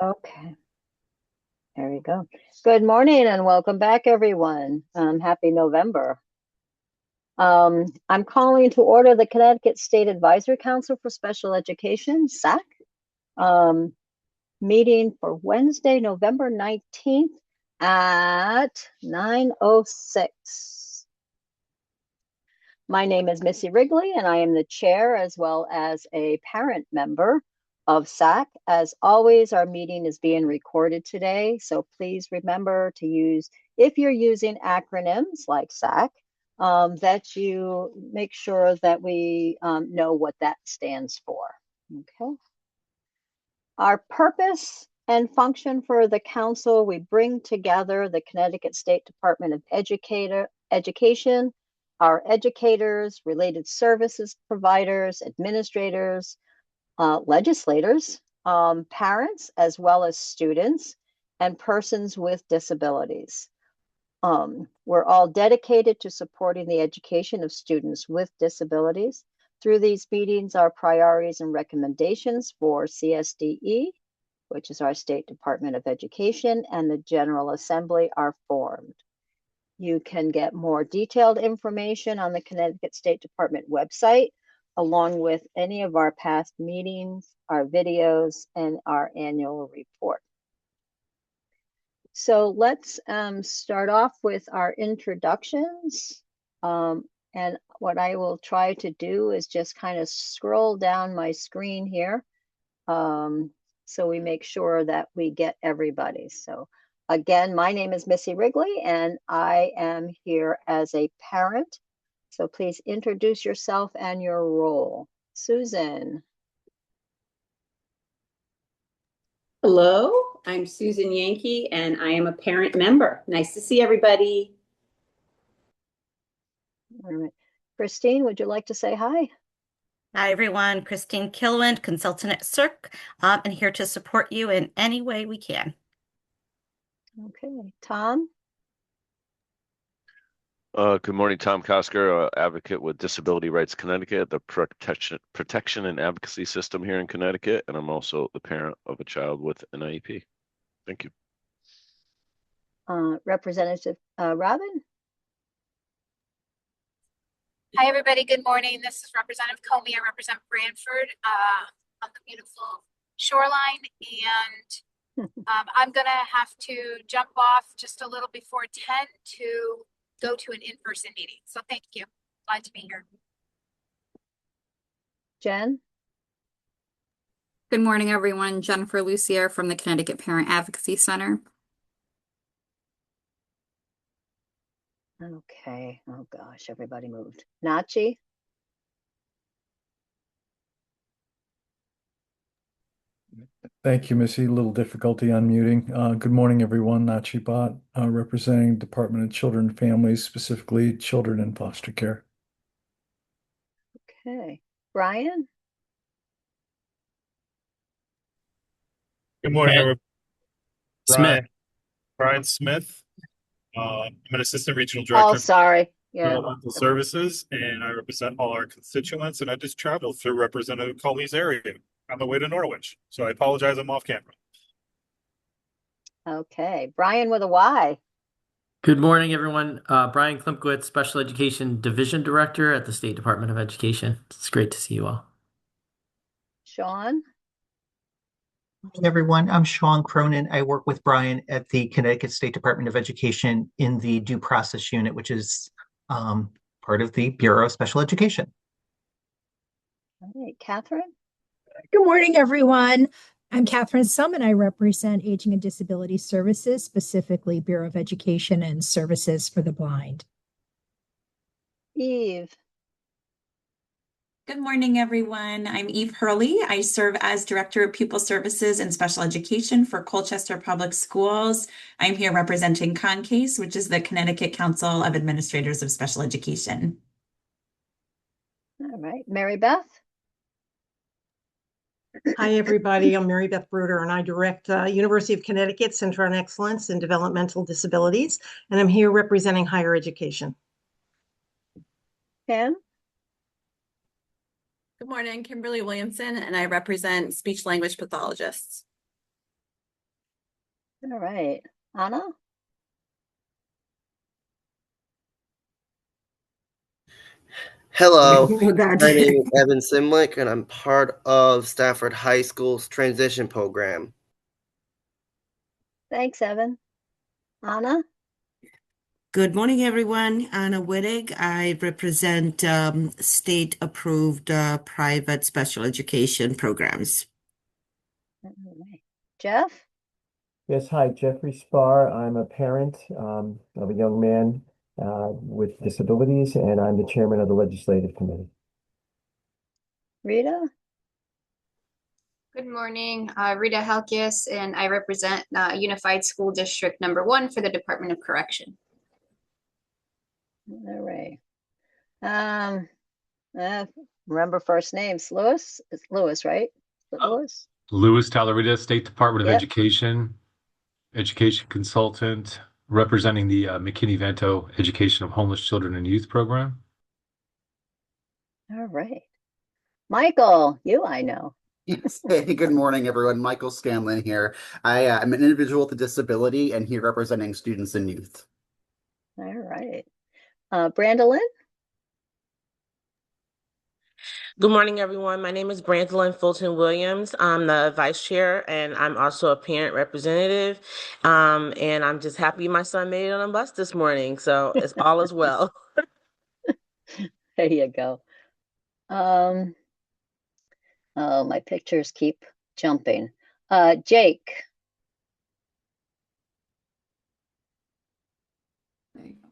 Okay, there we go. Good morning and welcome back, everyone. Happy November. I'm calling to order the Connecticut State Advisory Council for Special Education, SAC, meeting for Wednesday, November 19th at 9:06. My name is Missy Wrigley, and I am the chair as well as a parent member of SAC. As always, our meeting is being recorded today, so please remember to use, if you're using acronyms like SAC, that you make sure that we know what that stands for. Okay. Our purpose and function for the council, we bring together the Connecticut State Department of Education, our educators, related services providers, administrators, legislators, parents, as well as students and persons with disabilities. We're all dedicated to supporting the education of students with disabilities. Through these meetings, our priorities and recommendations for CSDE, which is our State Department of Education, and the General Assembly are formed. You can get more detailed information on the Connecticut State Department website, along with any of our past meetings, our videos, and our annual report. So let's start off with our introductions. And what I will try to do is just kind of scroll down my screen here, so we make sure that we get everybody. So again, my name is Missy Wrigley, and I am here as a parent. So please introduce yourself and your role. Susan. Hello, I'm Susan Yankee, and I am a parent member. Nice to see everybody. All right. Christine, would you like to say hi? Hi, everyone. Christine Kilwind, consultant at CERC, and here to support you in any way we can. Okay. Tom? Good morning, Tom Kosker, advocate with Disability Rights Connecticut, the protection and advocacy system here in Connecticut, and I'm also the parent of a child with an IEP. Thank you. Representative Robin? Hi, everybody. Good morning. This is Representative Comey. I represent Branford on the beautiful shoreline. And I'm going to have to jump off just a little before 10 to go to an in-person meeting. So thank you. Glad to be here. Jen? Good morning, everyone. Jennifer Lucier from the Connecticut Parent Advocacy Center. Okay. Oh gosh, everybody moved. Nachi? Thank you, Missy. A little difficulty unmuting. Good morning, everyone. Nachi Bhatt, representing Department of Children and Families, specifically children in foster care. Okay. Brian? Good morning, everyone. Smith. Brian Smith. I'm an assistant regional Oh, director sorry. of Yeah. Developmental Services, and I represent all our constituents. And I just traveled through Representative Comey's area on the way to Norwich. So I apologize, I'm off camera. Okay. Brian with a Y. Good morning, everyone. Brian Klimkowitz, Special Education Division Director at the State Department of Education. It's great to see you all. Sean? Hey, everyone. I'm Sean Cronin. I work with Brian at the Connecticut State Department of Education in the Due Process Unit, which is part of the Bureau of Special Education. All right. Catherine? Good morning, everyone. I'm Catherine Sum, and I represent Aging and Disability Services, specifically Bureau of Education and Services for the Blind. Eve? Good morning, everyone. I'm Eve Hurley. I serve as Director of Pupil Services and Special Education for Colchester Public Schools. I'm here representing CONCASE, which is the Connecticut Council of Administrators of Special Education. All right. Mary Beth? Hi, everybody. I'm Mary Beth Bruder, and I direct University of Connecticut Center on Excellence in Developmental Disabilities, and I'm here representing higher education. Pam? Good morning, Kimberly Williamson, and I represent speech language pathologists. All right. Anna? Hello, Oh, God. my name is Evan Simlick, and I'm part of Stafford High School's transition program. Thanks, Evan. Anna? Good morning, everyone. Anna Wittig. I represent state-approved private special education programs. All right. Jeff? Yes, hi, Jeffrey Spar. I'm a parent of a young man with disabilities, and I'm the chairman of the legislative committee. Rita? Good morning, Rita Halkias, and I represent Unified School District Number 1 for the Department of Correction. All right. Remember first names. Lewis? It's Lewis, right? Is it Lewis? Louis Talarita, State Department of Yep. Education, education consultant, representing the McKinney-Vento Education of Homeless Children and Youth program. All right. Michael, you I know. Yes. Hey, good morning, everyone. Michael Scanlon here. I'm an individual with a disability and here representing students and youth. All right. Brandolyn? Good morning, everyone. My name is Brandolyn Fulton Williams. I'm the vice chair, and I'm also a parent representative. And I'm just happy my son made it on a bus this morning, so it's all is well. There you go. Oh, my pictures keep jumping. Jake.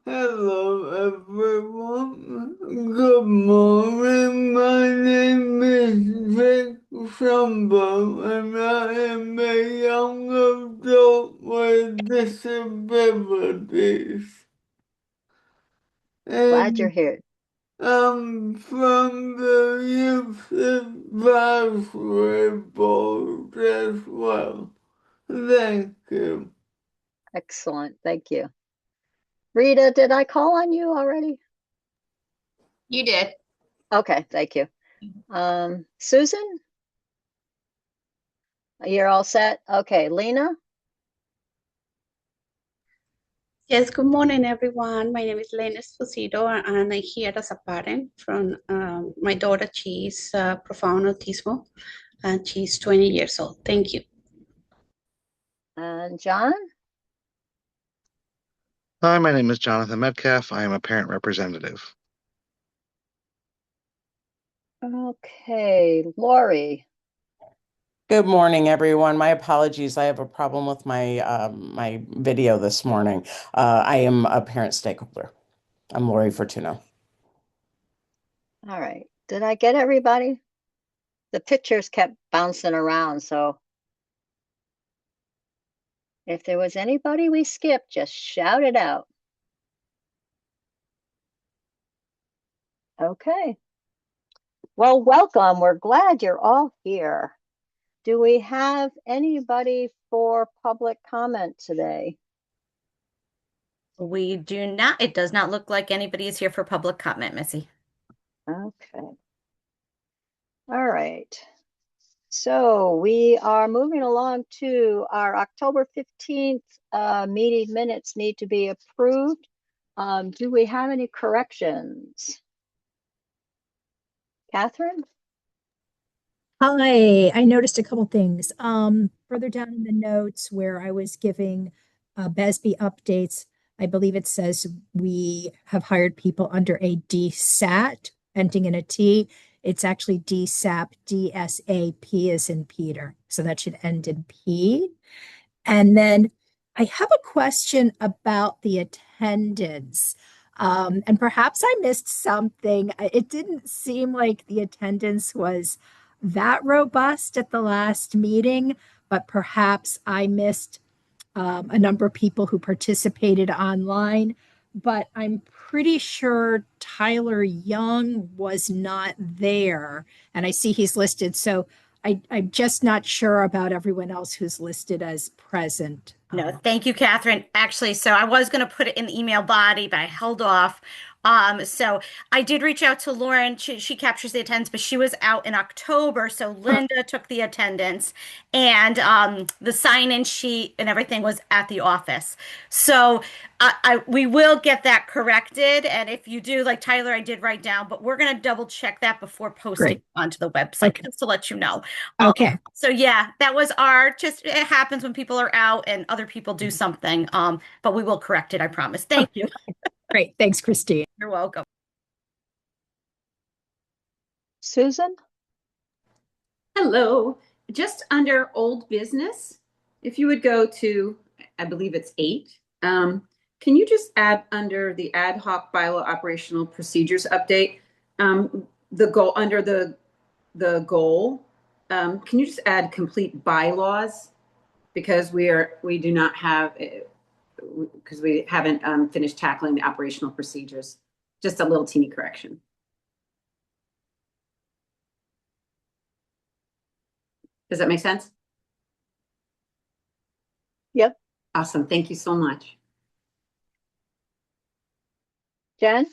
Hello, everyone. Good morning. My name is Jake Shumbo, and I am a young adult with disabilities. Glad you're here. I'm from the Youth Advisory Board as well. Thank you. Excellent. Thank you. Rita, did I call on you already? You did. Okay, thank you. Susan? You're all set? Okay, Lena? Yes, good morning, everyone. My name is Lena Esposito, and I'm here as a parent from my daughter. She's profound autism, and she's 20 years old. Thank you. And John? Hi, my name is Jonathan Metcalf. I am a parent representative. Okay, Lori. Good morning, everyone. My apologies. I have a problem with my my video this morning. I am a parent stakeholder. I'm Lori Fortuno. All right. Did I get everybody? The pictures kept bouncing around, so if there was anybody we skipped, just shout it out. Okay. Well, welcome. We're glad you're all here. Do we have anybody for public comment today? We do not. It does not look like anybody is here for public comment, Missy. Okay. All right. So we are moving along to our October 15th meeting minutes need to be approved. Do we have any corrections? Catherine? Hi, I noticed a couple things. Further down in the notes where I was giving BESB updates, I believe it says we have hired people under a DSAT, ending in a T. It's actually DSAP, DSAP as in Peter. So that should end in P. And then I have a question about the attendance. And perhaps I missed something. It didn't seem like the attendance was that robust at the last meeting, but perhaps I missed a number of people who participated online. But I'm pretty sure Tyler Young was not there, and I see he's listed. So I'm just not sure about everyone else who's listed as present. No, thank you, Catherine. Actually, so I was going to put it in the email body, but I held off. So I did reach out to Lauren. She captures the attendance, but she was out in October. So Linda took the attendance, and the sign-in sheet and everything was at the office. So we will get that corrected. And if you do, like Tyler, I did write down, but we're going to double check that before posting Great. onto the website, Okay. just to let you know. Okay. So yeah, that was it happens when people are out and other people do something. But we will correct it, I promise. Thank you. Great. Thanks, Christine. You're welcome. Susan? Hello. Just under old business, if you would go to, I believe it's 8, can you just add under the ad hoc bylaw operational procedures update, the goal under the goal, can you just add complete bylaws? Because we do not have, because we haven't finished tackling the operational procedures. Just a little teeny correction. Does that make sense? Yep. Awesome. Thank you so much. Jen?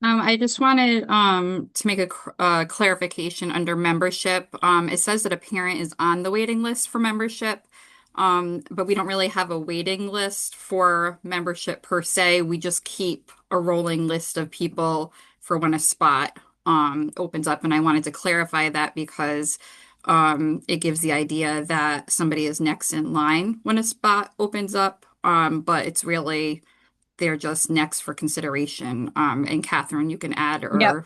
I just wanted to make a clarification under membership. It says that a parent is on the waiting list for membership, but we don't really have a waiting list for membership per se. We just keep a rolling list of people for when a spot opens up. And I wanted to clarify that because it gives the idea that somebody is next in line when a spot opens up, but it's really they're just next for consideration. And Catherine, you can add or Yep.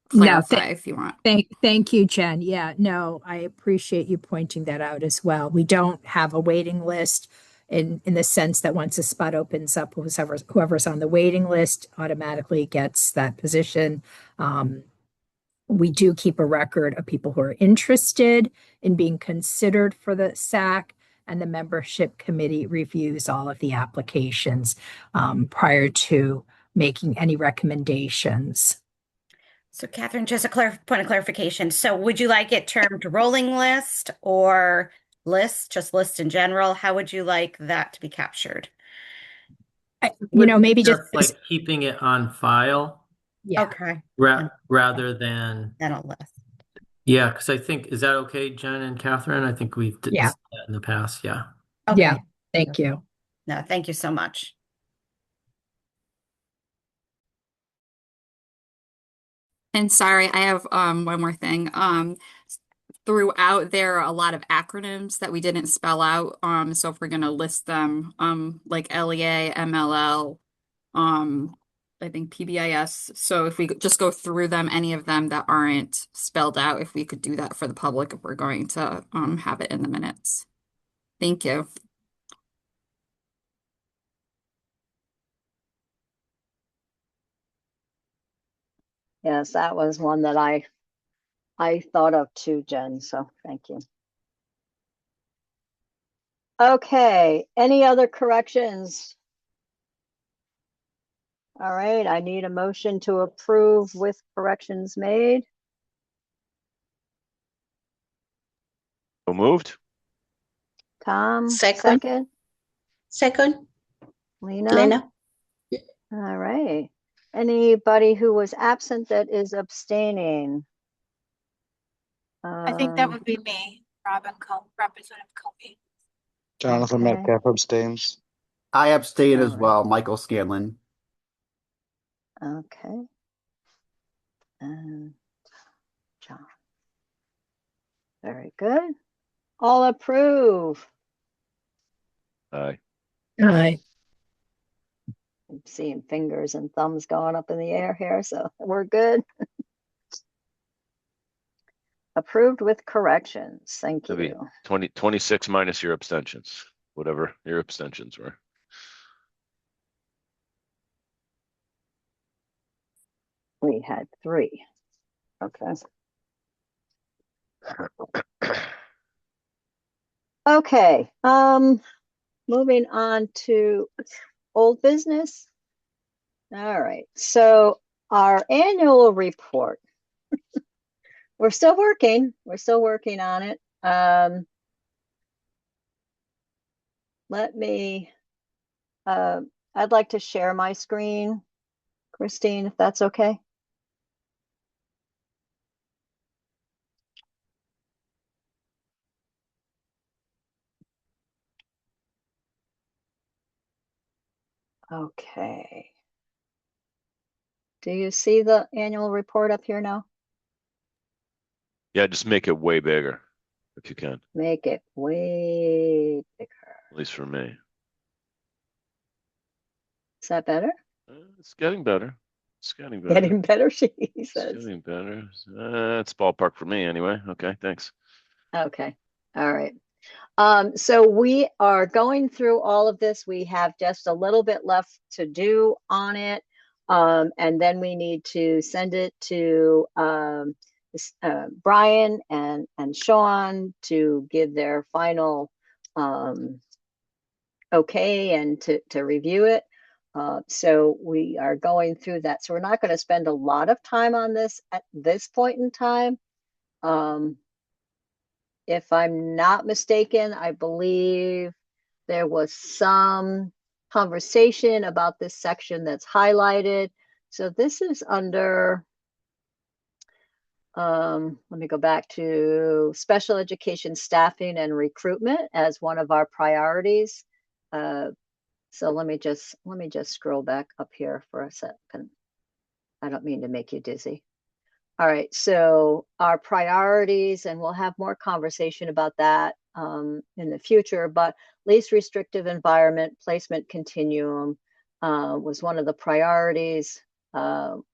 clarify if you want. Thank you, Jen. Yeah, no, I appreciate you pointing that out as well. We don't have a waiting list in the sense that once a spot opens up, whoever's on the waiting list automatically gets that position. We do keep a record of people who are interested in being considered for the SAC, and the membership committee reviews all of the applications prior to making any recommendations. So Catherine, just a point of clarification. So would you like it termed rolling list or list, just list in general? How would you like that to be captured? Maybe just like keeping it on file. Yeah. Okay. Rather than a list. Yeah, because I think, is that okay, Jen and Catherine? I think we've did that in the past. Yeah. Okay. Yeah. Thank you. No, thank you so much. And sorry, I have one more thing. Throughout there are a lot of acronyms that we didn't spell out. So if we're gonna list them, like LEA, MLL, I think PBIS. So if we could just go through them, any of them that aren't spelled out, if we could do that for the public, if we're going to have it in the minutes. Thank you. Yes, that was one that I thought of too, Jen, so thank you. Okay, any other corrections? All right, I need a motion to approve with corrections made. So moved. Tom, Second. Lena? Lena. All right. Anybody who was absent that is abstaining? I think that would be me, Representative Kobe. Jonathan Okay. Metcalf abstains. I abstain as All right. well, Michael Scanlon. Okay. And John. Very good. All approve. Aye. Aye. I'm seeing fingers and thumbs going up in the air here, so we're good. Approved with corrections. Thank That'd be you. 26 minus your abstentions, whatever your abstentions were. We had 3. Okay. Okay, moving on to old business. All right, so our annual report. We're still working on it. Let me, I'd like to share my screen Christine, if that's okay. Okay. Do you see the annual report up here now? Yeah, just make it way bigger if you can, Make it way bigger. at least for me. Is that better? It's getting better. It's getting better. Getting better, she It's says. getting better. It's ballpark for me anyway. Okay, thanks. Okay. All right. So we are going through all of this. We have just a little bit left to do on it. And then we need to send it to Brian and Sean to give their final okay and to review it. So we are going through that. So we're not going to spend a lot of time on this at this point in time. If I'm not mistaken, I believe there was some conversation about this section that's highlighted. So this is under, let me go back to special education staffing and recruitment as one of our priorities. So let me just scroll back up here for a second. I don't mean to make you dizzy. All right, so our priorities, and we'll have more conversation about that in the future, but least restrictive environment placement continuum was one of the priorities.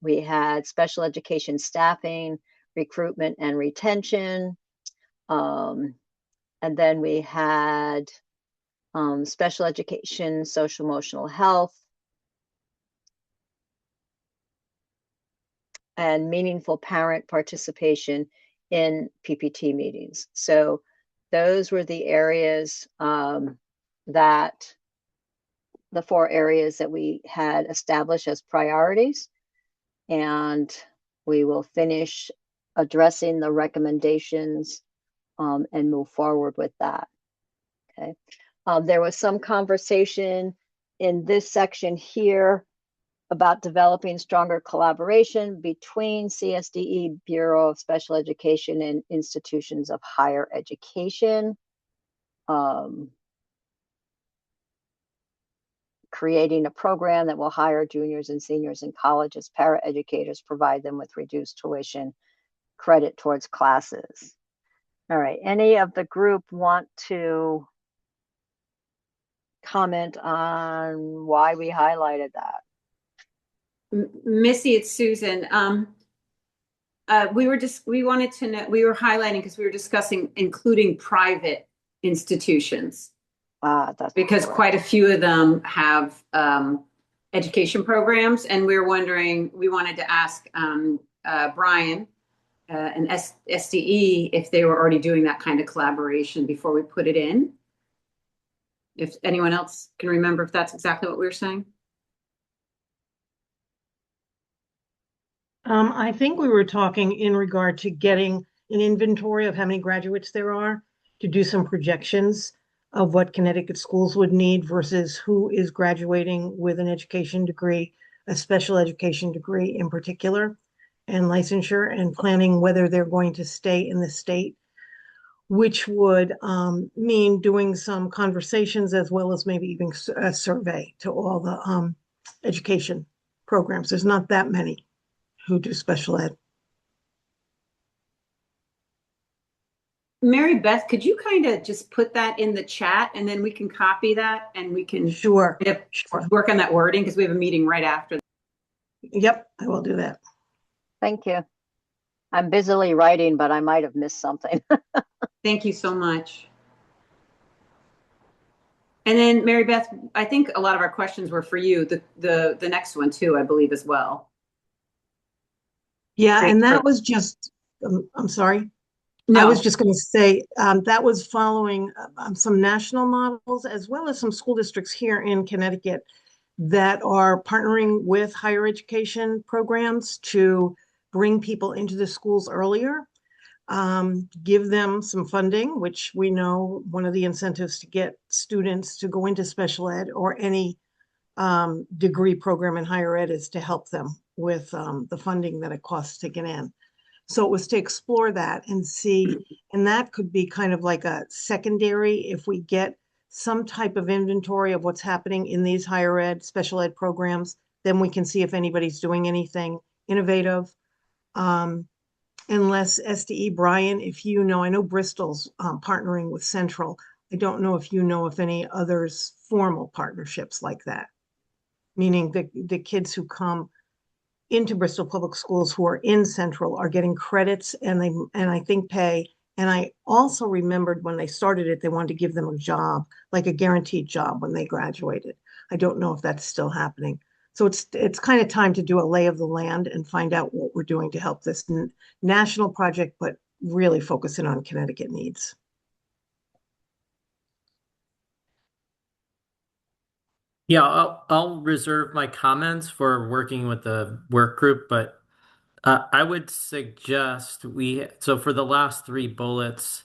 We had special education staffing, recruitment and retention. And then we had special education, social emotional health, and meaningful parent participation in PPT meetings. So those were the areas that the 4 areas that we had established as priorities. And we will finish addressing the recommendations and move forward with that. Okay. There was some conversation in this section here about developing stronger collaboration between CSDE, Bureau of Special Education, and institutions of higher education. Creating a program that will hire juniors and seniors in college as paraeducators, provide them with reduced tuition credit towards classes. All right, any of the group want to comment on why we highlighted that? Missy, it's Susan. We wanted to know, we were highlighting because we were discussing including private institutions. That's because quite a few of them have education programs, and we wanted to ask Brian and SDE if they were already doing that kind of collaboration before we put it in. If anyone else can remember if that's exactly what we were saying. I think we were talking in regard to getting an inventory of how many graduates there are to do some projections of what Connecticut schools would need versus who is graduating with an education degree, a special education degree in particular, and licensure, and planning whether they're going to stay in the state, which would mean doing some conversations as well as maybe even a survey to all the education programs. There's not that many who do special ed. Mary Beth, could you kind of just put that in the chat and then we can copy that and we can sure work on that wording because we have a meeting right after. Yep, I will do that. Thank you. I'm busily writing, but I might have missed something. Thank you so much. And then Mary Beth, I think a lot of our questions were for you. The next one too, I believe as well. Yeah, and that was just, I'm sorry. No. I was just going to say that was following some national models as well as some school districts here in Connecticut that are partnering with higher education programs to bring people into the schools earlier, give them some funding, which we know one of the incentives to get students to go into special ed or any degree program in higher ed is to help them with the funding that it costs to get in. So it was to explore that and see, and that could be kind of like a secondary if we get some type of inventory of what's happening in these higher ed, special ed programs, then we can see if anybody's doing anything innovative. Unless SDE, Brian, if you know, I know Bristol's partnering with Central. I don't know if you know if any others formal partnerships like that, meaning the kids who come into Bristol Public Schools who are in Central are getting credits and I think pay. And I also remembered when they started it, they wanted to give them a job, like a guaranteed job when they graduated. I don't know if that's still happening. So it's kind of time to do a lay of the land and find out what we're doing to help this national project, but really focusing on Connecticut needs. Yeah, I'll reserve my comments for working with the work group, but I would suggest so for the last three bullets,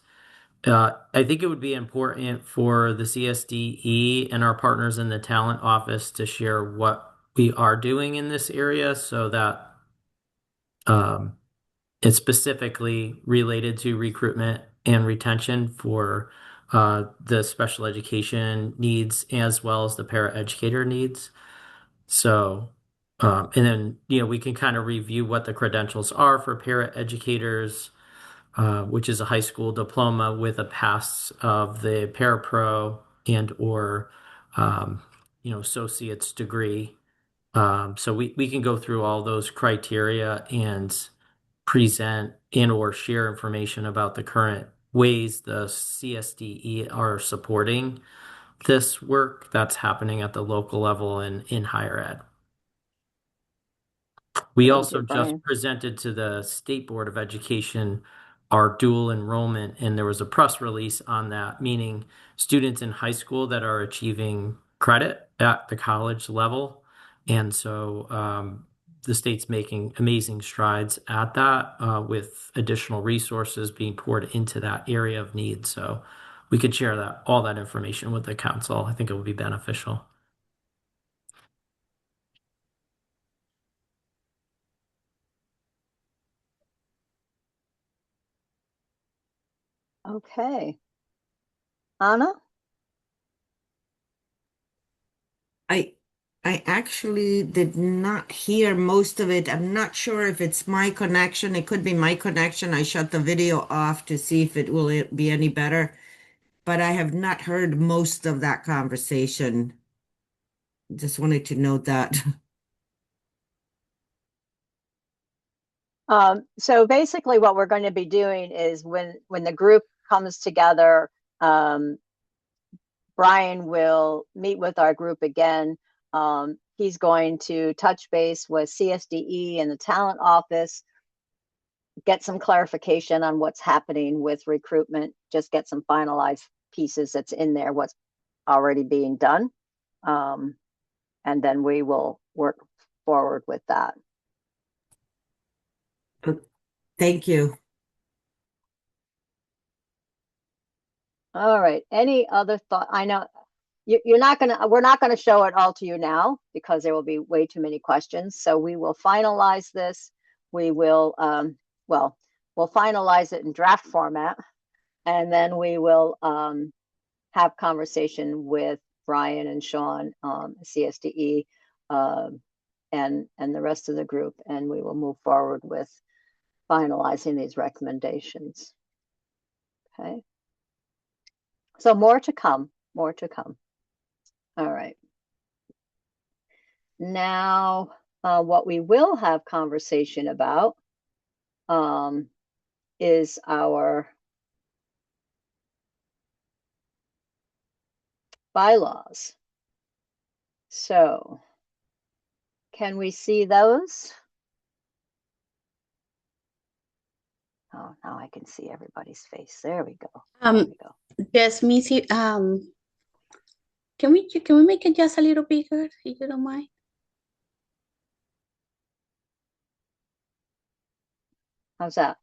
I think it would be important for the CSDE and our partners in the talent office to share what we are doing in this area so that it's specifically related to recruitment and retention for the special education needs as well as the paraeducator needs. So, and then, we can kind of review what the credentials are for paraeducators, which is a high school diploma with a pass of the parapro and or, associate's degree. So we can go through all those criteria and present and or share information about the current ways the CSDE are supporting this work that's happening at the local level and in higher ed. We Thank also you, just Brian. presented to the State Board of Education our dual enrollment, and there was a press release on that, meaning students in high school that are achieving credit at the college level. And so the state's making amazing strides at that with additional resources being poured into that area of need. So we could share all that information with the council. I think it would be beneficial. Okay. Anna? I actually did not hear most of it. I'm not sure if it's my connection. It could be my connection. I shut the video off to see if it will be any better, but I have not heard most of that conversation. Just wanted to note that. So basically what we're going to be doing is when the group comes together, Brian will meet with our group again. He's going to touch base with CSDE and the talent office, get some clarification on what's happening with recruitment, just get some finalized pieces that's in there, what's already being done. And then we will work forward with that. Thank you. All right. Any other thought? I know we're not going to show it all to you now because there will be way too many questions. So we will finalize this. We will, we'll finalize it in draft format, and then we will have conversation with Brian and Sean, CSDE, and the rest of the group, and we will move forward with finalizing these recommendations. Okay. So more to come, more to come. All right. Now, what we will have conversation about is our bylaws. So, can we see those? Oh, now I can see everybody's face. There we go. There we go. Yes, Missy, can we make it just a little bigger, if you don't mind? How's that?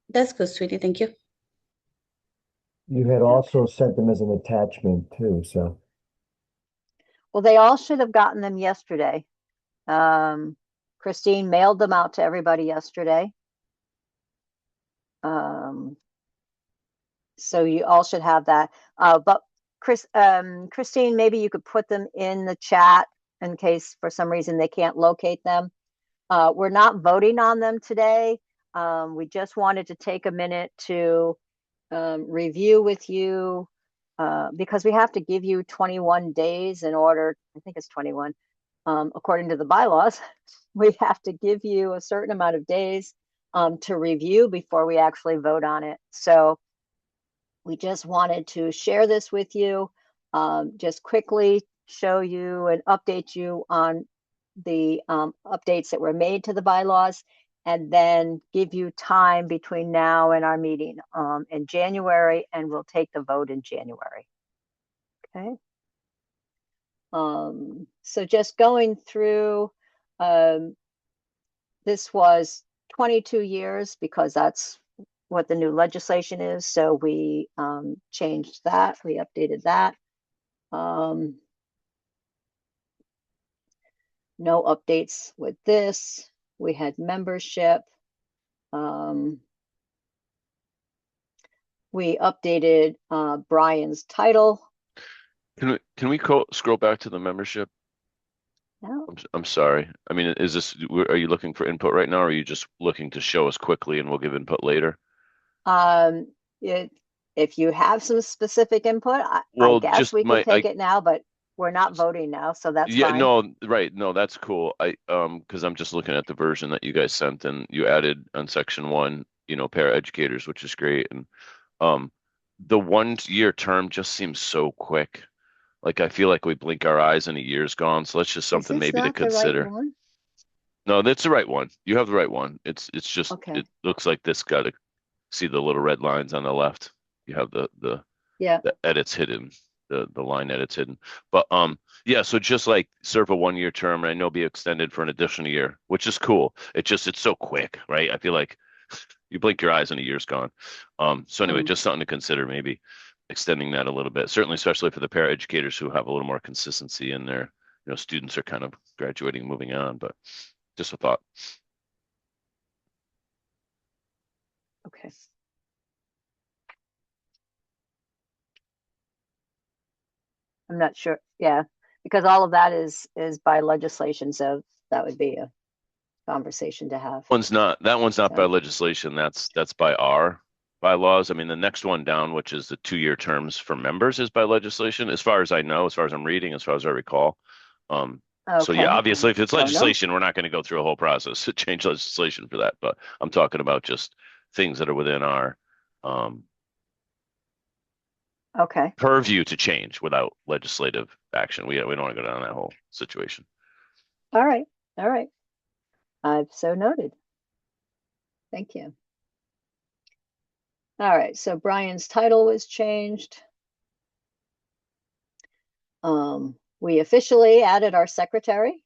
That's good, sweetie. Thank you. You had also sent them as an attachment too, so. Well, they all should have gotten them yesterday. Christine mailed them out to everybody yesterday. So you all should have that. But Christine, maybe you could put them in the chat in case for some reason they can't locate them. We're not voting on them today. We just wanted to take a minute to review with you because we have to give you 21 days in order, I think it's 21, according to the bylaws, we have to give you a certain amount of days to review before we actually vote on it. So we just wanted to share this with you, just quickly show you and update you on the updates that were made to the bylaws, and then give you time between now and our meeting in January, and we'll take the vote in January. Okay. So just going through, this was 22 years because that's what the new legislation is. So we changed that, we updated that. No updates with this. We had membership. We updated Brian's title. Can we scroll back to the membership? No. I'm sorry. I mean, are you looking for input right now, or are you just looking to show us quickly and we'll give input later? If you have some specific input, I guess we can take it now, but we're not voting now, so that's fine. No, right. No, that's cool. Because I'm just looking at the version that you guys sent, and you added on section 1, paraeducators, which is great. And the 1-year term just seems so quick. Like, I feel like we blink our eyes and a year's gone. So that's just something maybe to consider. No, that's the right one. You have the right one. It's just, okay. It looks like this got to see the little red lines on the left. You have the edits hidden, the line edits hidden. But yeah, so just like serve a 1-year term, and I know be extended for an additional year, which is cool. It's so quick, right? I feel like you blink your eyes and a year's gone. So anyway, just something to consider, maybe extending that a little bit, certainly, especially for the paraeducators who have a little more consistency in their, students are kind of graduating, moving on, but just a thought. Okay. I'm not sure. Yeah, because all of that is by legislation, so that would be a conversation to have. That one's not by legislation. That's by our bylaws. I mean, the next one down, which is the 2-year terms for members, is by legislation, as far as I know, as far as I'm reading, as far as I recall. So yeah, obviously, if it's legislation, we're not going to go through a whole process to change legislation for that. But I'm talking about just things that are within our purview to change without legislative action. We don't want to go down that whole situation. All right. I've so noted. Thank you. All right, so Brian's title was changed. We officially added our secretary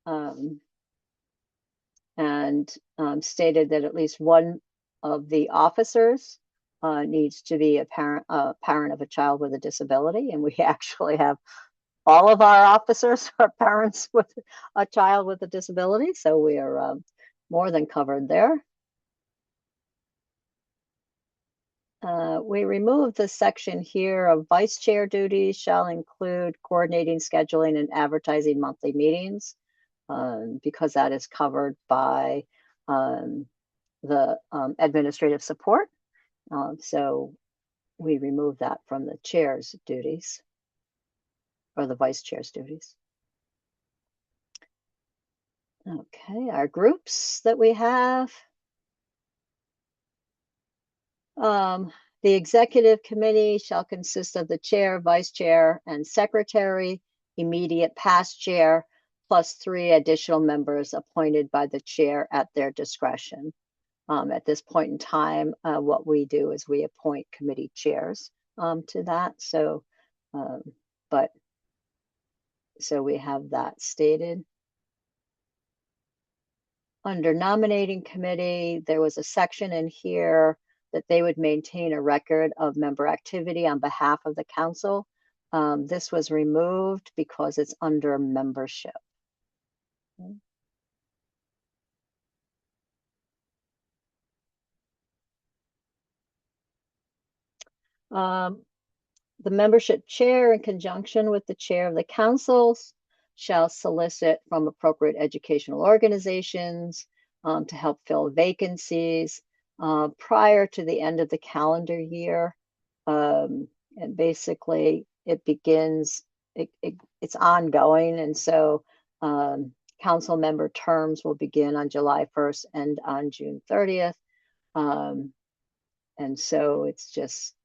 and stated that at least one of the officers needs to be a parent of a child with a disability, and we actually have all of our officers are parents with a child with a disability, so we are more than covered there. We removed the section here of vice chair duties shall include coordinating, scheduling, and advertising monthly meetings because that is covered by the administrative support. So we removed that from the chair's duties or the vice chair's duties. Okay, our groups that we have. The executive committee shall consist of the chair, vice chair, and secretary, immediate past chair, plus 3 additional members appointed by the chair at their discretion. At this point in time, what we do is we appoint committee chairs to that. So, so we have that stated. Under nominating committee, there was a section in here that they would maintain a record of member activity on behalf of the council. This was removed because it's under membership. The membership chair, in conjunction with the chair of the councils, shall solicit from appropriate educational organizations to help fill vacancies prior to the end of the calendar year. And basically, it begins, it's ongoing. And so council member terms will begin on July 1st and on June 30th. And so it's just,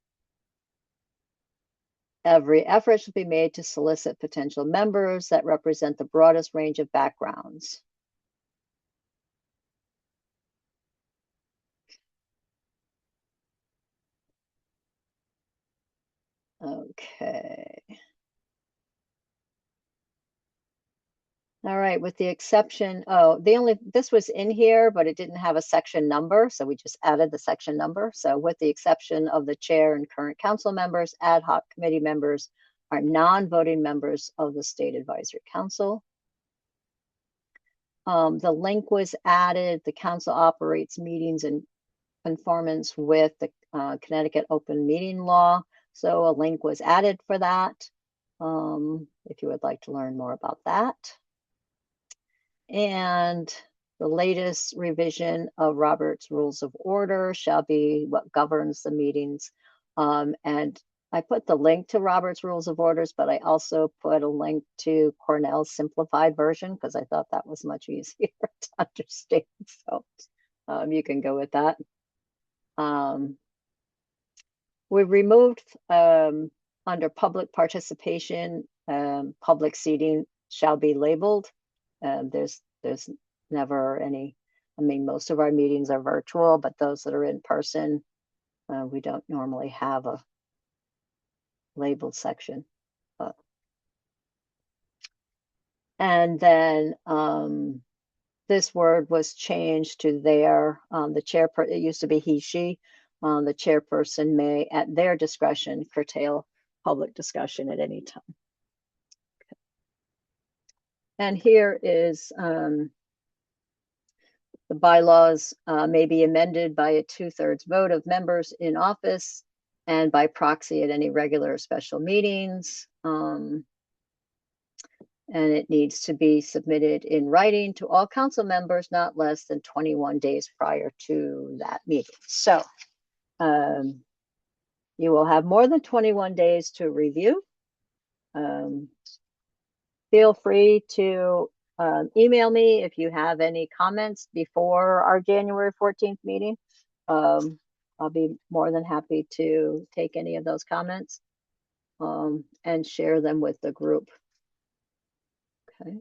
every effort should be made to solicit potential members that represent the broadest range of backgrounds. Okay. All right, with the exception, this was in here, but it didn't have a section number, so we just added the section number. So with the exception of the chair and current council members, ad hoc committee members are non-voting members of the State Advisory Council. The link was added. The council operates meetings in conformance with the Connecticut Open Meeting Law. So a link was added for that, if you would like to learn more about that. And the latest revision of Robert's Rules of Order shall be what governs the meetings. And I put the link to Robert's Rules of Orders, but I also put a link to Cornell's simplified version because I thought that was much easier to understand. So you can go with that. We removed under public participation, public seating shall be labeled. There's never any, I mean, most of our meetings are virtual, but those that are in person, we don't normally have a labeled section. And then this word was changed to their, the chairperson, it used to be he, she. The chairperson may, at their discretion, curtail public discussion at any time. Okay. And here is the bylaws may be amended by a 2/3 vote of members in office and by proxy at any regular or special meetings. And it needs to be submitted in writing to all council members not less than 21 days prior to that meeting. So you will have more than 21 days to review. Feel free to email me if you have any comments before our January 14th meeting. I'll be more than happy to take any of those comments and share them with the group. Okay.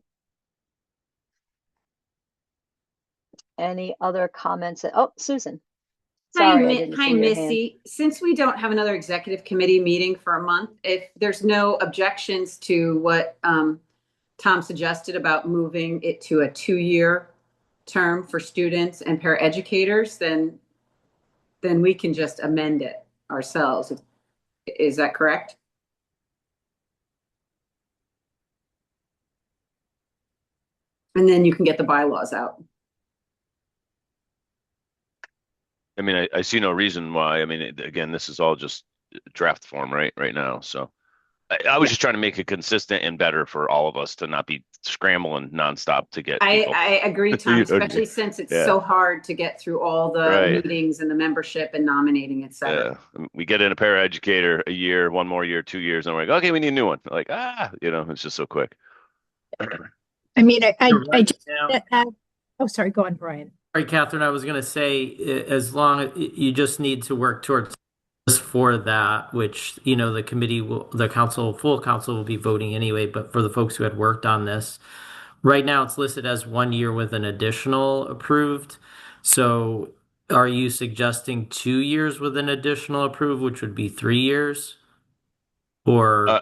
Any other comments? Oh, Susan. Sorry, Hi, Missy. Since we don't have another executive committee meeting for a month, if there's no objections to what Tom suggested about moving it to a 2-year term for students and paraeducators, then we can just amend it ourselves. Is that correct? And then you can get the bylaws out. I mean, I see no reason why. I mean, again, this is all just draft form right now. So I was just trying to make it consistent and better for all of us to not be scrambling nonstop to get people. I agree, Tom, especially since it's so hard to get through all the meetings and the membership and nominating, et cetera. Yeah. We get in a paraeducator a year, 1 more year, 2 years, and we're like, okay, we need a new one. Like, it's just so quick. I mean, I just, oh, sorry, go on, Brian. All right, Catherine, I was going to say, as long as you just need to work towards for that, which, the committee will, full council will be voting anyway, but for the folks who had worked on this, right now it's listed as 1 year with an additional approved. So are you suggesting 2 years with an additional approved, which would be 3 years? Or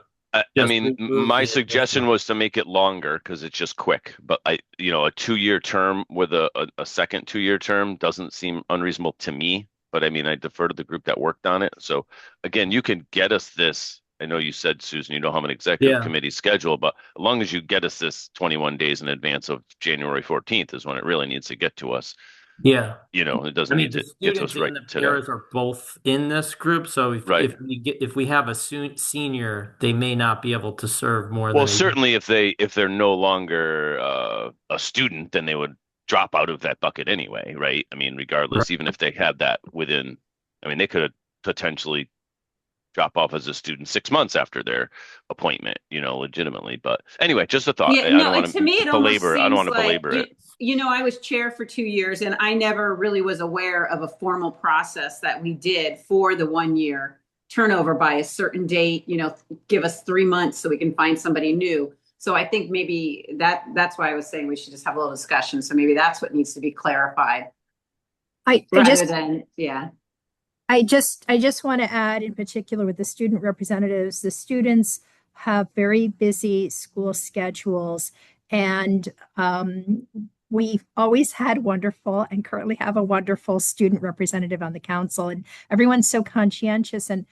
I mean, my suggestion was to make it longer because it's just quick. But a 2-year term with a second 2-year term doesn't seem unreasonable to me. But I mean, I defer to the group that worked on it. So again, you can get us this I know you said, Susan, you don't have an executive committee schedule, but as long as you get us this 21 days in advance of January 14th is when it really needs to get to us. Yeah. It doesn't I mean, need the to get to us students right and the today. paras are both in this group. So if we have a senior, they may not be able to serve more Well, than certainly if they're no longer a student, then they would drop out of that bucket anyway, right? I mean, regardless, even if they had that within, I mean, they could potentially drop off as a student 6 months after their appointment, legitimately. But anyway, just a thought. Yeah, I no, don't want to me, it almost belabor. I don't want seems to like, belabor it. I was chair for 2 years and I never really was aware of a formal process that we did for the 1 year turnover by a certain date, give us 3 months so we can find somebody new. So I think maybe that's why I was saying we should just have a little discussion. So maybe that's what needs to be clarified. I just want to add, in particular with the student representatives, the students have very busy school schedules, and we've always had wonderful and currently have a wonderful student representative on the council, and everyone's so conscientious. And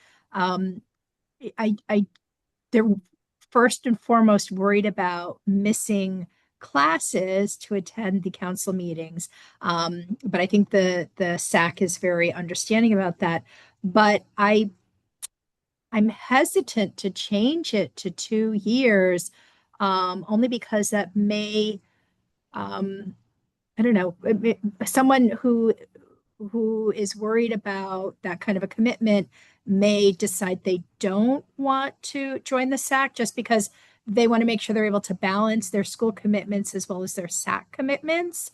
they're first and foremost worried about missing classes to attend the council meetings. But I think the SAC is very understanding about that. But I'm hesitant to change it to 2 years, only because that may, I don't know, someone who is worried about that kind of a commitment may decide they don't want to join the SAC just because they want to make sure they're able to balance their school commitments as well as their SAC commitments.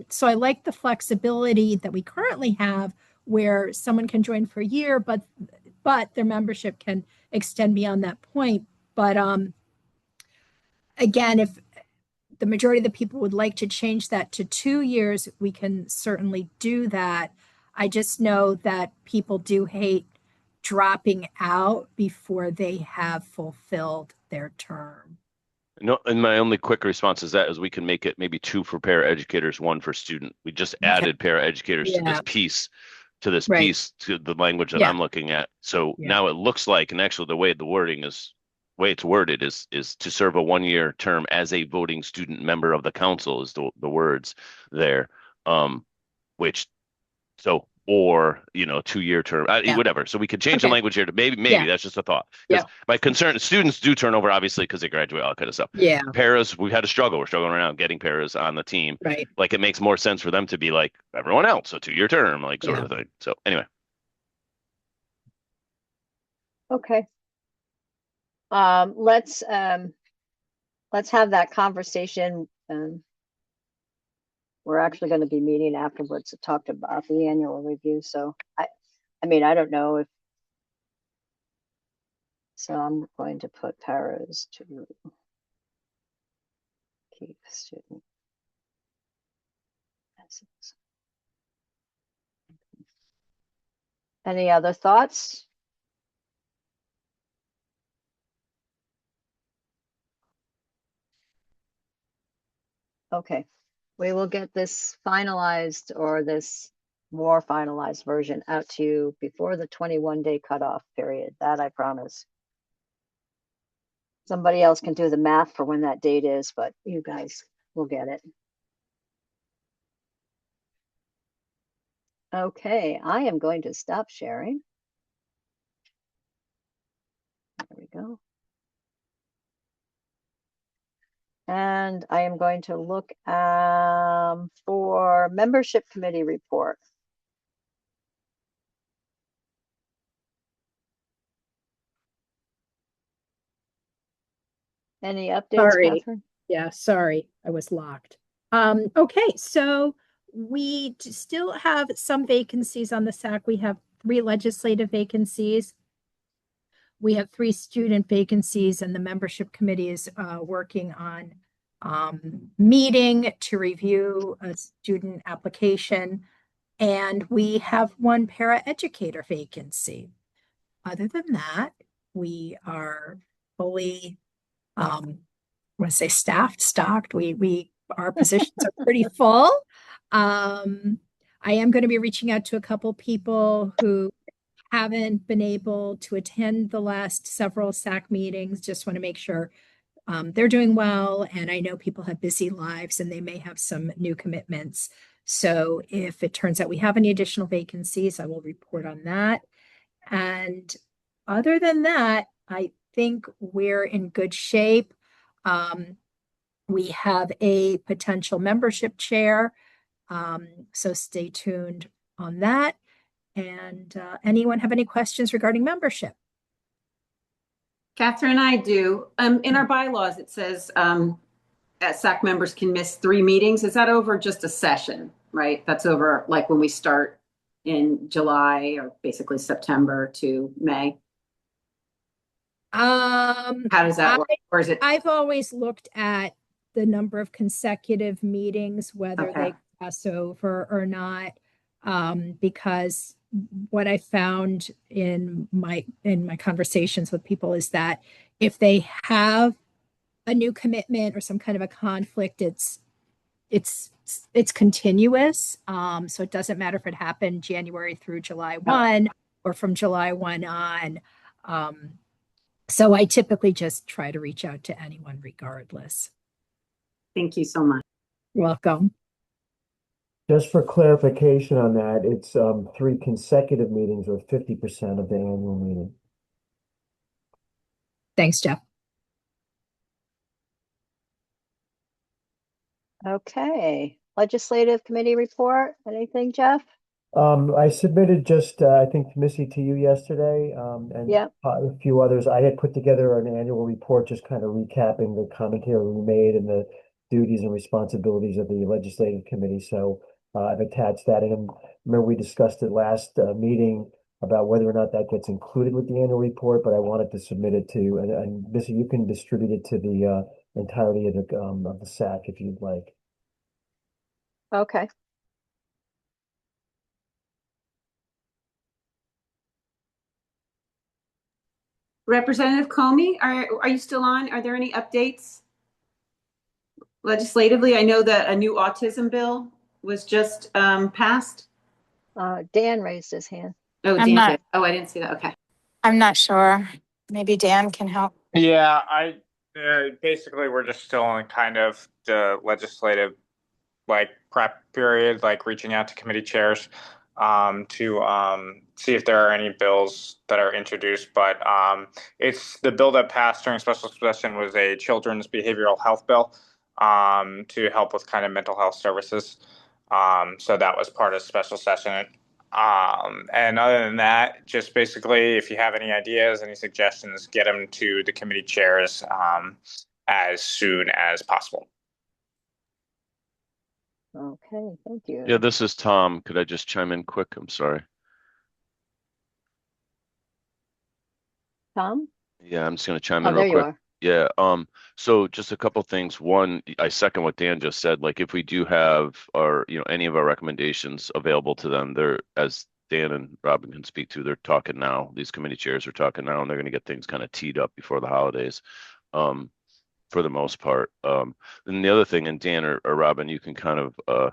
So I like the flexibility that we currently have where someone can join for a year, but their membership can extend beyond that point. But again, if the majority of the people would like to change that to 2 years, we can certainly do that. I just know that people do hate dropping out before they have fulfilled their term. No, and my only quick response is we can make it maybe 2 for paraeducators, 1 for student. We just added paraeducators to this piece, to the language that I'm looking at. So now it looks like, and actually the way it's worded is to serve a 1-year term as a voting student member of the council is the words there. Or 2-year term, whatever. So we could change the language here to maybe that's just a thought. My concern, students do turn over obviously because they graduate, all that kind of stuff. Paras, we had a struggle. We're struggling right now getting paras on the team. Right. Like it makes more sense for them to be like everyone else, a 2-year term, like sort of thing. So anyway. Okay. Let's have that conversation. We're actually going to be meeting afterwards to talk about the annual review. So I don't know if, so I'm going to put paras to keep student. Any other thoughts? Okay. We will get this finalized, or this more finalized version, out to you before the 21-day cutoff period. That I promise. Somebody else can do the math for when that date is, but you guys will get it. Okay, I am going to stop sharing. There we go. And I am going to look for membership committee report. Any updates, Catherine? Yeah, sorry, I was locked. Okay, so we still have some vacancies on the SAC. We have 3 legislative vacancies. We have 3 student vacancies, and the membership committee is working on meeting to review a student application. And we have 1 paraeducator vacancy. Other than that, we are fully, I want to say stocked. Our positions are pretty full. I am going to be reaching out to a couple people who haven't been able to attend the last several SAC meetings. Just want to make sure they're doing well. And I know people have busy lives and they may have some new commitments. So if it turns out we have any additional vacancies, I will report on that. And other than that, I think we're in good shape. We have a potential membership chair. So stay tuned on that. And anyone have any questions regarding membership? Catherine, I do. In our bylaws, it says SAC members can miss 3 meetings. Is that over just a session, right? That's over like when we start in July or basically September to May. How does that work? Or is it? I've always looked at the number of consecutive meetings, whether they cross over or not, because what I found in my conversations with people is that if they have a new commitment or some kind of a conflict, it's continuous. So it doesn't matter if it happened January through July 1 or from July 1 on. So I typically just try to reach out to anyone regardless. Thank you so much. You're welcome. Just for clarification on that, it's 3 consecutive meetings or 50% of the annual meeting. Thanks, Jeff. Okay, legislative committee report. Anything, Jeff? I submitted just, I think, Missy, to you yesterday, and Yep. a few others. I had put together an annual report, just kind of recapping the commentary we made and the duties and responsibilities of the legislative committee. So I've attached that. And remember, we discussed it last meeting about whether or not that gets included with the annual report, but I wanted to submit it to, and Missy, you can distribute it to the entirety of the SAC if you'd like. Okay. Representative Comey, are you still on? Are there any updates legislatively? I know that a new autism bill was just passed. Dan raised his hand. Oh, I'm Dan not- did. Oh, I didn't see that. Okay. I'm not sure. Maybe Dan can help. Yeah, basically we're just still in kind of the legislative prep period, reaching out to committee chairs to see if there are any bills that are introduced. But it's the bill that passed during special session was a children's behavioral health bill to help with kind of mental health services. So that was part of special session. And other than that, just basically, if you have any ideas, any suggestions, get them to the committee chairs as soon as possible. Okay, thank you. Yeah, this is Tom. Could I just chime in quick? I'm sorry. Tom? Yeah, I'm just going to chime Oh, in there real you quick. are. Yeah, so just a couple things. One, I second what Dan just said. Like if we do have any of our recommendations available to them, they're, as Dan and Robin can speak to, they're talking now. These committee chairs are talking now, and they're going to get things kind of teed up before the holidays. For the most part. And the other thing, and Dan or Robin, you can kind of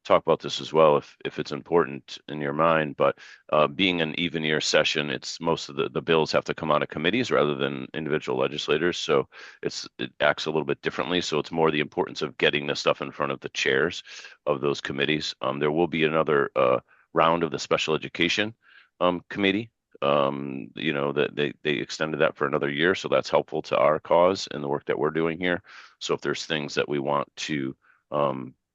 talk about this as well if it's important in your mind, but being an even year session, it's most of the bills have to come out of committees rather than individual legislators. So it acts a little bit differently. So it's more the importance of getting the stuff in front of the chairs of those committees. There will be another round of the special education committee. That they extended that for another year, so that's helpful to our cause and the work that we're doing here. So if there's things that we want to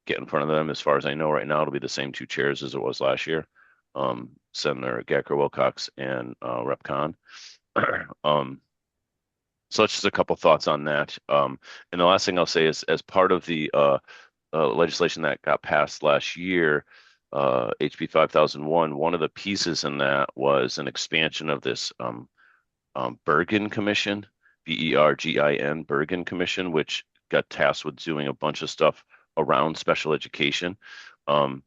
get in front of them, as far as I know right now, it'll be the same 2 chairs as it was last year, Senator Gacker Wilcox and Rep. Khan. So that's just a couple thoughts on that. And the last thing I'll say is, as part of the legislation that got passed last year, HB 5001, one of the pieces in that was an expansion of this Bergen Commission, BERGIN, Bergen Commission, which got tasked with doing a bunch of stuff around special education. And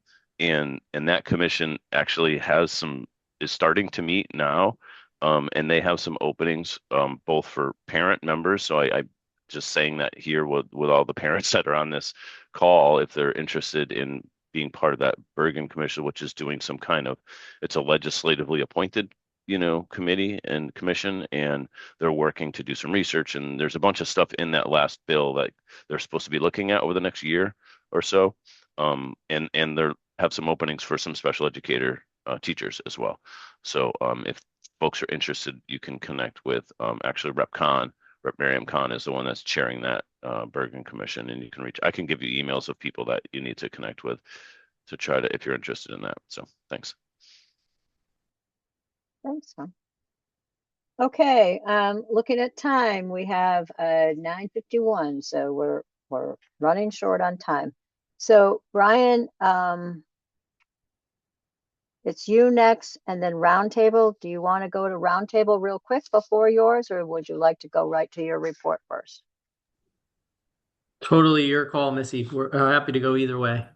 that commission actually is starting to meet now, and they have some openings both for parent members. So I just saying that here with all the parents that are on this call, if they're interested in being part of that Bergen Commission, which is doing some kind of, it's a legislatively appointed committee and commission, and they're working to do some research. And there's a bunch of stuff in that last bill that they're supposed to be looking at over the next year or so. And they have some openings for some special educator teachers as well. So if folks are interested, you can connect with actually Rep Miriam Khan is the one that's chairing that Bergen Commission, and I can give you emails of people that you need to connect with to try to, if you're interested in that. So thanks. Thanks, Tom. Okay, looking at time, we have 9:51, so we're running short on time. So Brian, it's you next, and then roundtable. Do you want to go to roundtable real quick before yours, or would you like to go right to your report first? Totally your call, Missy. We're happy to go either way.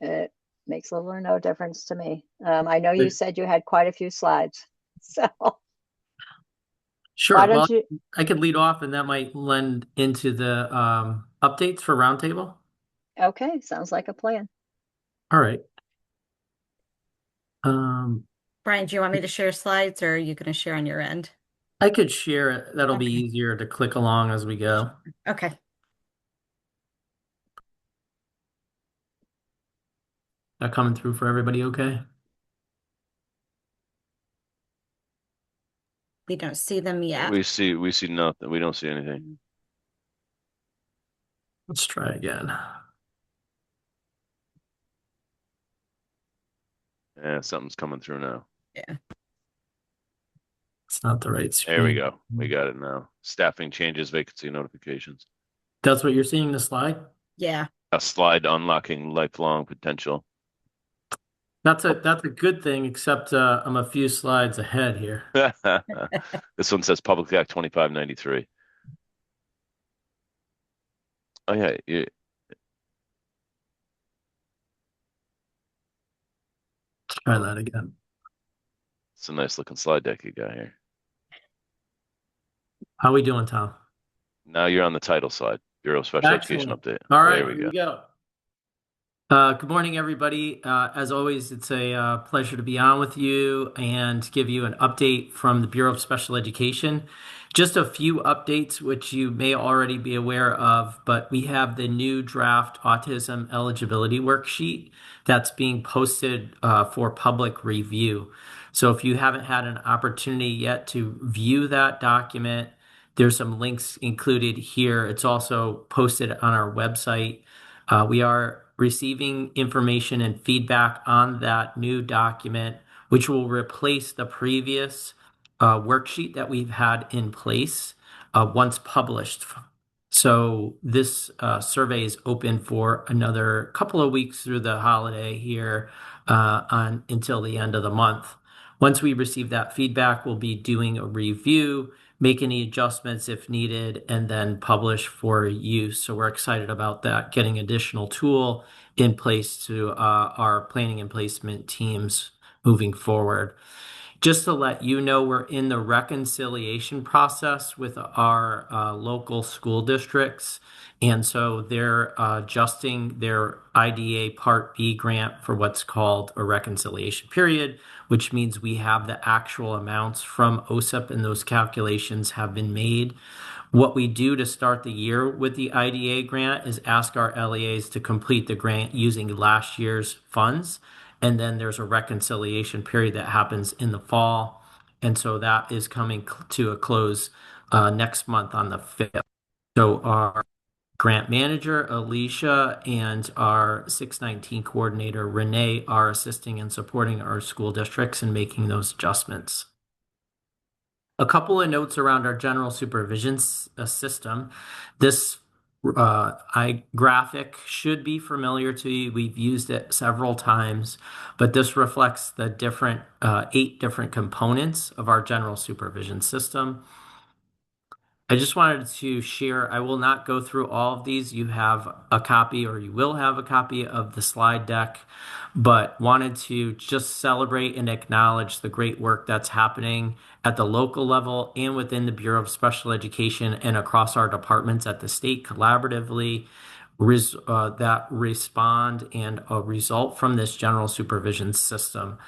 It makes little or no difference to me. I know you said you had quite a few slides, so. Sure. Why don't you? I could lead off, and that might lend into the updates for roundtable. Okay, sounds like a plan. All right. Brian, do you want me to share slides, or are you going to share on your end? I could share it. That'll be easier to click along as we go. Okay. That coming through for everybody okay? We don't see them yet. We see nothing. We don't see anything. Let's try again. Yeah, something's coming through now. Yeah. It's not the right screen. There we go. We got it now. Staffing changes, vacancy notifications. That's what you're seeing, the slide? Yeah. A slide unlocking lifelong potential. That's a good thing, except I'm a few slides ahead here. This one says Public Act 2593. Oh yeah, Let's try that again. It's a nice looking slide deck you got here. How we doing, Tom? Now you're on the title slide. Bureau of Special Education update. All right, there we here go. Good morning, everybody. As always, it's a pleasure to be on with you and give you an update from the Bureau of Special Education. Just a few updates, which you may already be aware of, but we have the new draft autism eligibility worksheet that's being posted for public review. So if you haven't had an opportunity yet to view that document, there's some links included here. It's also posted on our website. We are receiving information and feedback on that new document, which will replace the previous worksheet that we've had in place once published. So this survey is open for another couple of weeks through the holiday here until the end of the month. Once we receive that feedback, we'll be doing a review, make any adjustments if needed, and then publish for use. So we're excited about that, getting additional tool in place to our planning and placement teams moving forward. Just to let you know, we're in the reconciliation process with our local school districts. And so they're adjusting their IDA Part B grant for what's called a reconciliation period, which means we have the actual amounts from OSEP and those calculations have been made. What we do to start the year with the IDA grant is ask our LEAs to complete the grant using last year's funds. And then there's a reconciliation period that happens in the fall. And so that is coming to a close next month on the 5th. So our grant manager, Alicia, and our 619 coordinator, Renee, are assisting and supporting our school districts in making those adjustments. A couple of notes around our general supervision system. This graphic should be familiar to you. We've used it several times, but this reflects the 8 different components of our general supervision system. I just wanted to share, I will not go through all of these. You have a copy, or you will have a copy of the slide deck, but wanted to just celebrate and acknowledge the great work that's happening at the local level and within the Bureau of Special Education and across our departments at the state collaboratively. that respond and result from this general supervision system.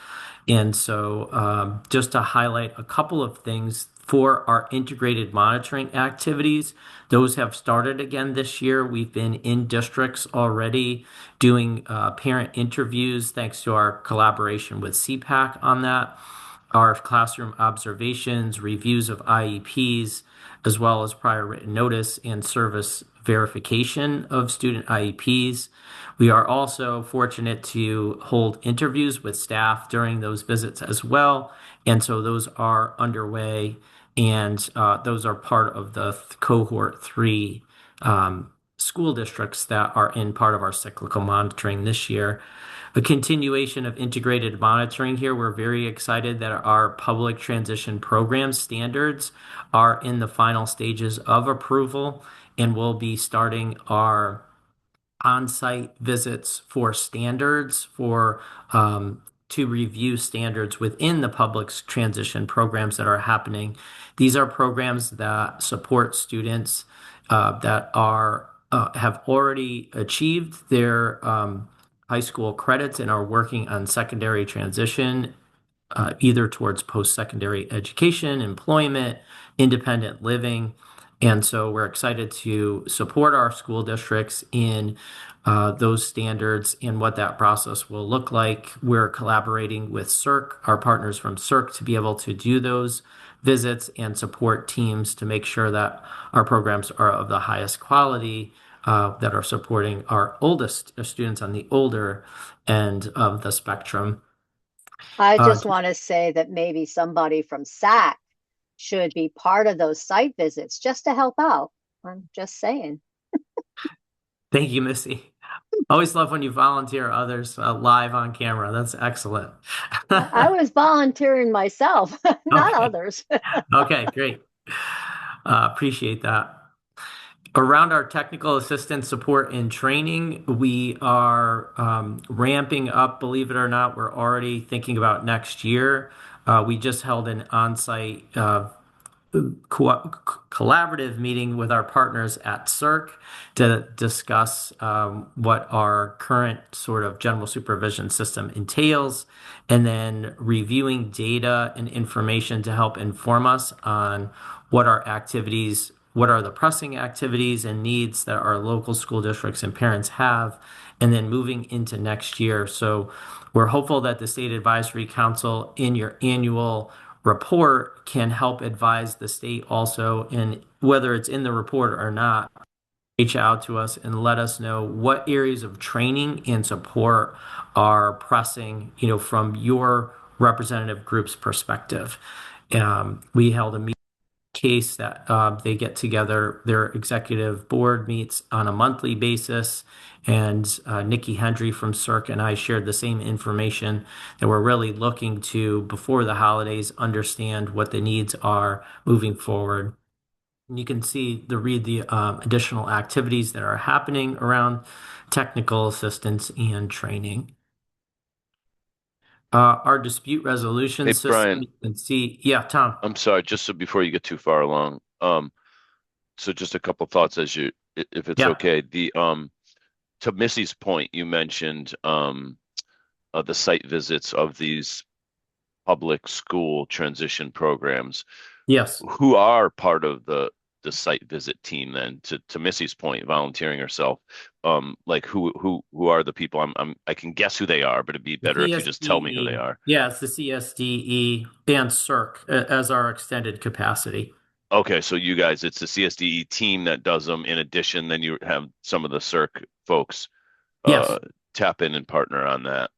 And so just to highlight a couple of things for our integrated monitoring activities, those have started again this year. We've been in districts already doing parent interviews thanks to our collaboration with CPAC on that, our classroom observations, reviews of IEPs, as well as prior written notice and service verification of student IEPs. We are also fortunate to hold interviews with staff during those visits as well. And so those are underway, and those are part of the cohort 3 school districts that are in part of our cyclical monitoring this year. A continuation of integrated monitoring here. We're very excited that our public transition program standards are in the final stages of approval, and we'll be starting our on-site visits for standards to review standards within the public transition programs that are happening. These are programs that support students that have already achieved their high school credits and are working on secondary transition, either towards post-secondary education, employment, independent living. And so we're excited to support our school districts in those standards and what that process will look like. We're collaborating with CERC, our partners from CERC, to be able to do those visits and support teams to make sure that our programs are of the highest quality, that are supporting our oldest students on the older end of the spectrum. I just want to say that maybe somebody from SAC should be part of those site visits just to help out. I'm just saying. Thank you, Missy. Always love when you volunteer others live on camera. That's excellent. I was volunteering myself, not others. Okay, great. Appreciate that. Around our technical assistance support and training, we are ramping up. Believe it or not, we're already thinking about next year. We just held an on-site collaborative meeting with our partners at CERC to discuss what our current sort of general supervision system entails, and then reviewing data and information to help inform us on what our activities, what are the pressing activities and needs that our local school districts and parents have, and then moving into next year. So we're hopeful that the State Advisory Council in your annual report can help advise the state also, and whether it's in the report or not, reach out to us and let us know what areas of training and support are pressing, from your representative group's perspective. We held a meeting case that they get together, their executive board meets on a monthly basis, and Nikki Hendry from CERC and I shared the same information that we're really looking to, before the holidays, understand what the needs are moving forward. And you can read the additional activities that are happening around technical assistance and training. Our dispute resolution system, Brian. you can see. Yeah, Tom. I'm sorry, just so before you get too far along. So just a couple thoughts if it's okay. To Missy's point, you mentioned the site visits of these public school transition programs. Yes. Who are part of the site visit team then? To Missy's point, volunteering herself. Like who are the people? I can guess who they are, but it'd be better if you just tell me who they are. Yeah, it's the CSDE and CERC as our extended capacity. Okay, so you guys, it's the CSDE team that does them. In addition, then you have some of the CERC folks tap in and partner on that.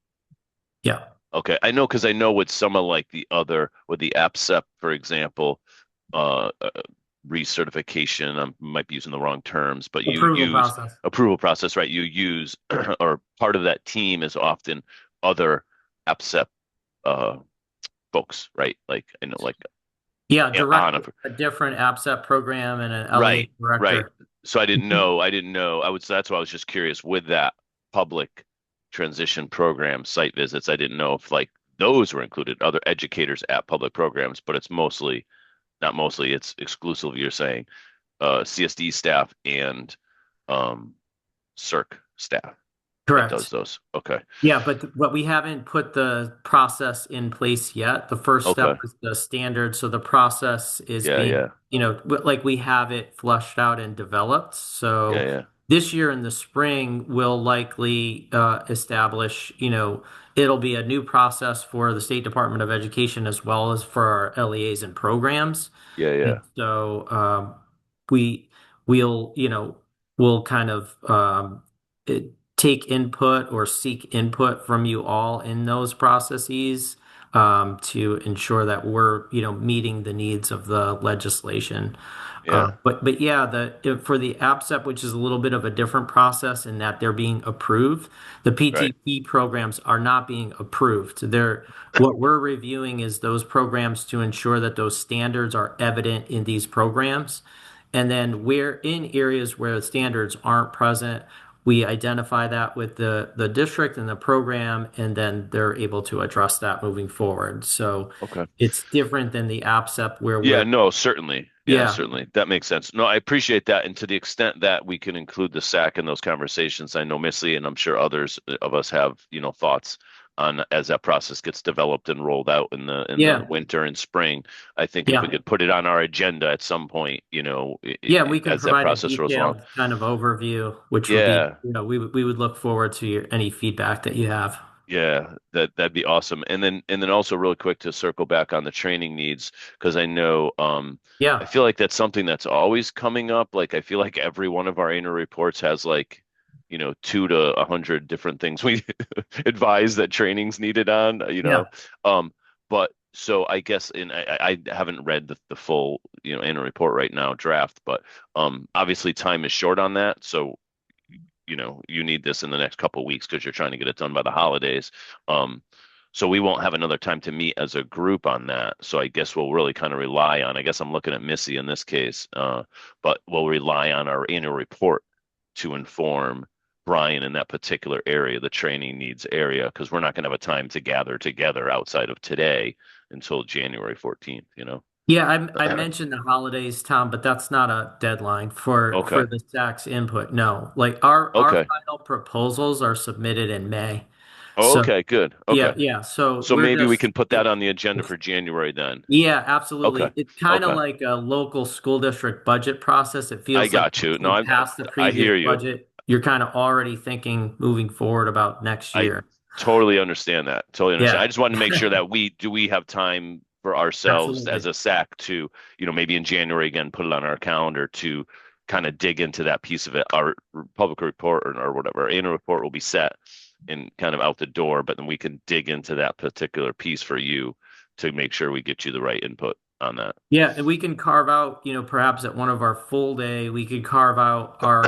Yeah. Okay, I know, because I know with some of like the APSEP, for example, recertification, I might be using the wrong terms, but approval process, right? You use, or part of that team is often other APSEP folks, right? Like, I know, like. Yeah, a different APSEP program and an LEA director. Right. So I didn't know. That's why I was just curious with that public transition program site visits. I didn't know if like those were included, other educators at public programs, but it's it's exclusive, you're saying, CSD staff and CERC staff that Correct. does those. Okay. Yeah, but we haven't put the process in place yet. The first step Okay. is the standard, so the process is Yeah, being, yeah. like we have it flushed out and developed. So Yeah, yeah. this year in the spring, we'll likely establish, it'll be a new process for the State Department of Education as well as for our LEAs and programs. Yeah, yeah. And so we we'll we'll kind of take input or seek input from you all in those processes to ensure that we're meeting the needs of the legislation. Yeah. But yeah, for the APSEP, which is a little bit of a different process in that they're being approved, the PTP programs are not being approved. What we're reviewing is those programs to ensure that those standards are evident in these programs. And then we're in areas where the standards aren't present, we identify that with the district and the program, and then they're able to address that moving forward. So Okay. it's different than the APSEP where Yeah, we're, no, certainly. Yeah, Yeah. certainly. That makes sense. No, I appreciate that. And to the extent that we can include the SAC in those conversations, I know Missy and I'm sure others of us have, thoughts on as that process gets developed and rolled out in Yeah. the winter and spring. I think if Yeah. we could put it on our agenda at some point, Yeah, we can as that provide a process rolls along. detailed kind of overview, which would Yeah. be, we would look forward to any feedback that you have. Yeah, that'd be awesome. And then also really quick to circle back on the training needs, because I know Yeah. I feel like that's something that's always coming up. Like I feel like every one of our annual reports has 2 to 100 different things we advise that training's needed on, Yeah. But so I guess I haven't read the full, annual report right now, draft, but obviously time is short on that. So you need this in the next couple of weeks because you're trying to get it done by the holidays. So we won't have another time to meet as a group on that. So I guess we'll really kind of rely on, I guess I'm looking at Missy in this case, but we'll rely on our annual report to inform Brian in that particular area, the training needs area, because we're not going to have a time to gather together outside of today until January 14th, Yeah, I mentioned the holidays, Tom, but that's not a deadline for Okay. the SAC's input. No, like our Okay. final proposals are submitted in May. Oh, So okay, good. yeah, Okay. yeah. So So we're maybe we just can put that on the agenda for January then. Yeah, absolutely. Okay. It's kind of Okay. like a local school district budget process. It I feels like got you. once No, we pass the I hear previous you. budget, you're kind of already thinking moving forward about next I year. totally understand that. Totally understand. Yeah. I just wanted to make sure that we have time for ourselves as Absolutely. a SAC to, maybe in January again, put it on our calendar to kind of dig into that piece of it. Our public report or whatever, our annual report will be set and kind of out the door, but then we can dig into that particular piece for you to make sure we get you the right input on that. Yeah, and we can carve out, perhaps at one of our full day, we could carve out our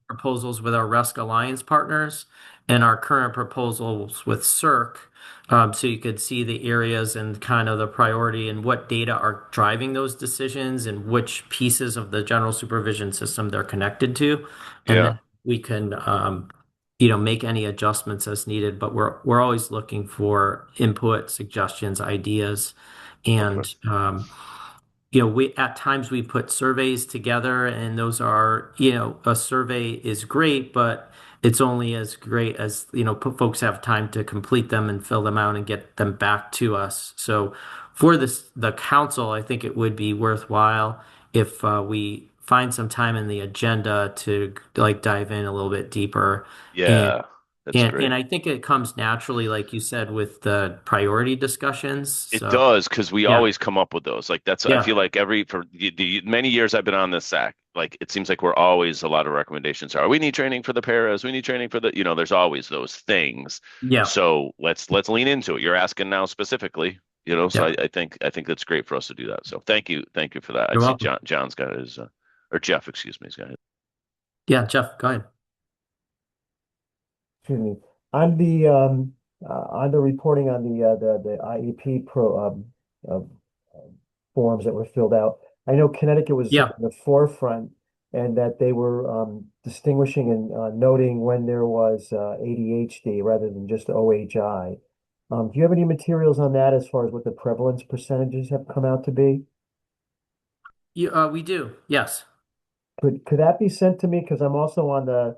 proposals with our RESC Alliance partners and our current proposals with CERC. So you could see the areas and kind of the priority and what data are driving those decisions and which pieces of the general supervision system they're connected to. And Yeah. then we can, make any adjustments as needed. But we're always looking for input, suggestions, ideas. And we at times we put surveys together, and those are, a survey is great, but it's only as great as, folks have time to complete them and fill them out and get them back to us. So for the council, I think it would be worthwhile if we find some time in the agenda to dive in a little bit deeper. Yeah. That's great. And I think it comes naturally, like you said, with the priority discussions. It So, does, because we yeah. always come up with those. Like I Yeah. feel like for the many years I've been on this SAC, like it seems like we're always a lot of recommendations are we need training for the paras, we need training for the, there's always those things. Yeah. So let's lean into it. You're asking now specifically, so Yeah. I think that's great for us to do that. So thank you for that. I You're see welcome. John's got his or Jeff, excuse me, he's got his. Yeah, Jeff, go ahead. Excuse me. On the reporting on the IEP forms that were filled out, I know Connecticut was Yeah. in the forefront, and that they were distinguishing and noting when there was ADHD rather than just OHI. Do you have any materials on that as far as what the prevalence percentages have come out to be? We do. Yes. Could that be sent to me? Because I'm also on the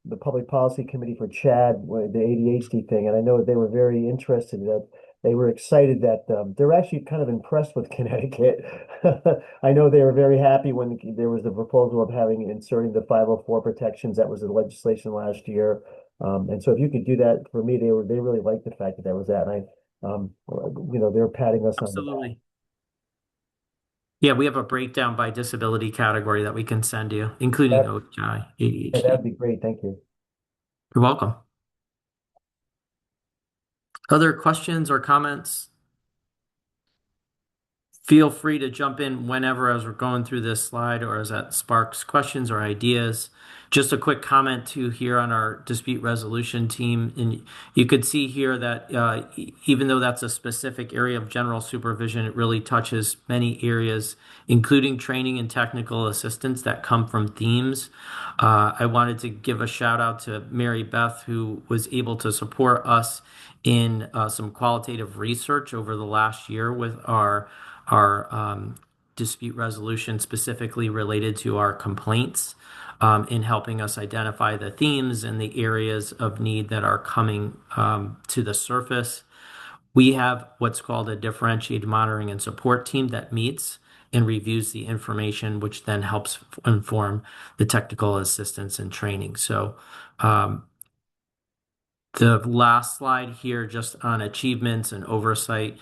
the Public Policy Committee for Chad, the ADHD thing, and I know they were very interested that they were excited that they're actually kind of impressed with Connecticut. I know they were very happy when there was the proposal of inserting the 504 protections. That was the legislation last year. And so if you could do that for me, they really liked the fact that that was that. And they're patting us on the back. Absolutely. Yeah, we have a breakdown by disability category that we can send you, including OHI, Yeah, ADHD. that'd be great. Thank you. You're welcome. Other questions or comments? Feel free to jump in whenever as we're going through this slide or as that sparks questions or ideas. Just a quick comment too here on our dispute resolution team. And you could see here that even though that's a specific area of general supervision, it really touches many areas, including training and technical assistance that come from themes. I wanted to give a shout out to Mary Beth, who was able to support us in some qualitative research over the last year with our dispute resolution specifically related to our complaints, in helping us identify the themes and the areas of need that are coming to the surface. We have what's called a differentiated monitoring and support team that meets and reviews the information, which then helps inform the technical assistance and training. So the last slide here, just on achievements and oversight,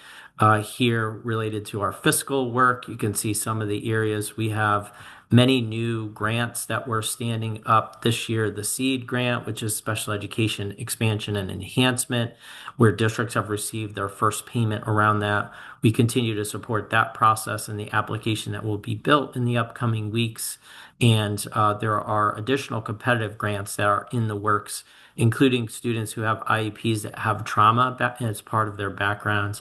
here related to our fiscal work. You can see some of the areas. We have many new grants that we're standing up this year. The SEED grant, which is Special Education Expansion and Enhancement, where districts have received their first payment around that. We continue to support that process and the application that will be built in the upcoming weeks. And there are additional competitive grants that are in the works, including students who have IEPs that have trauma as part of their backgrounds.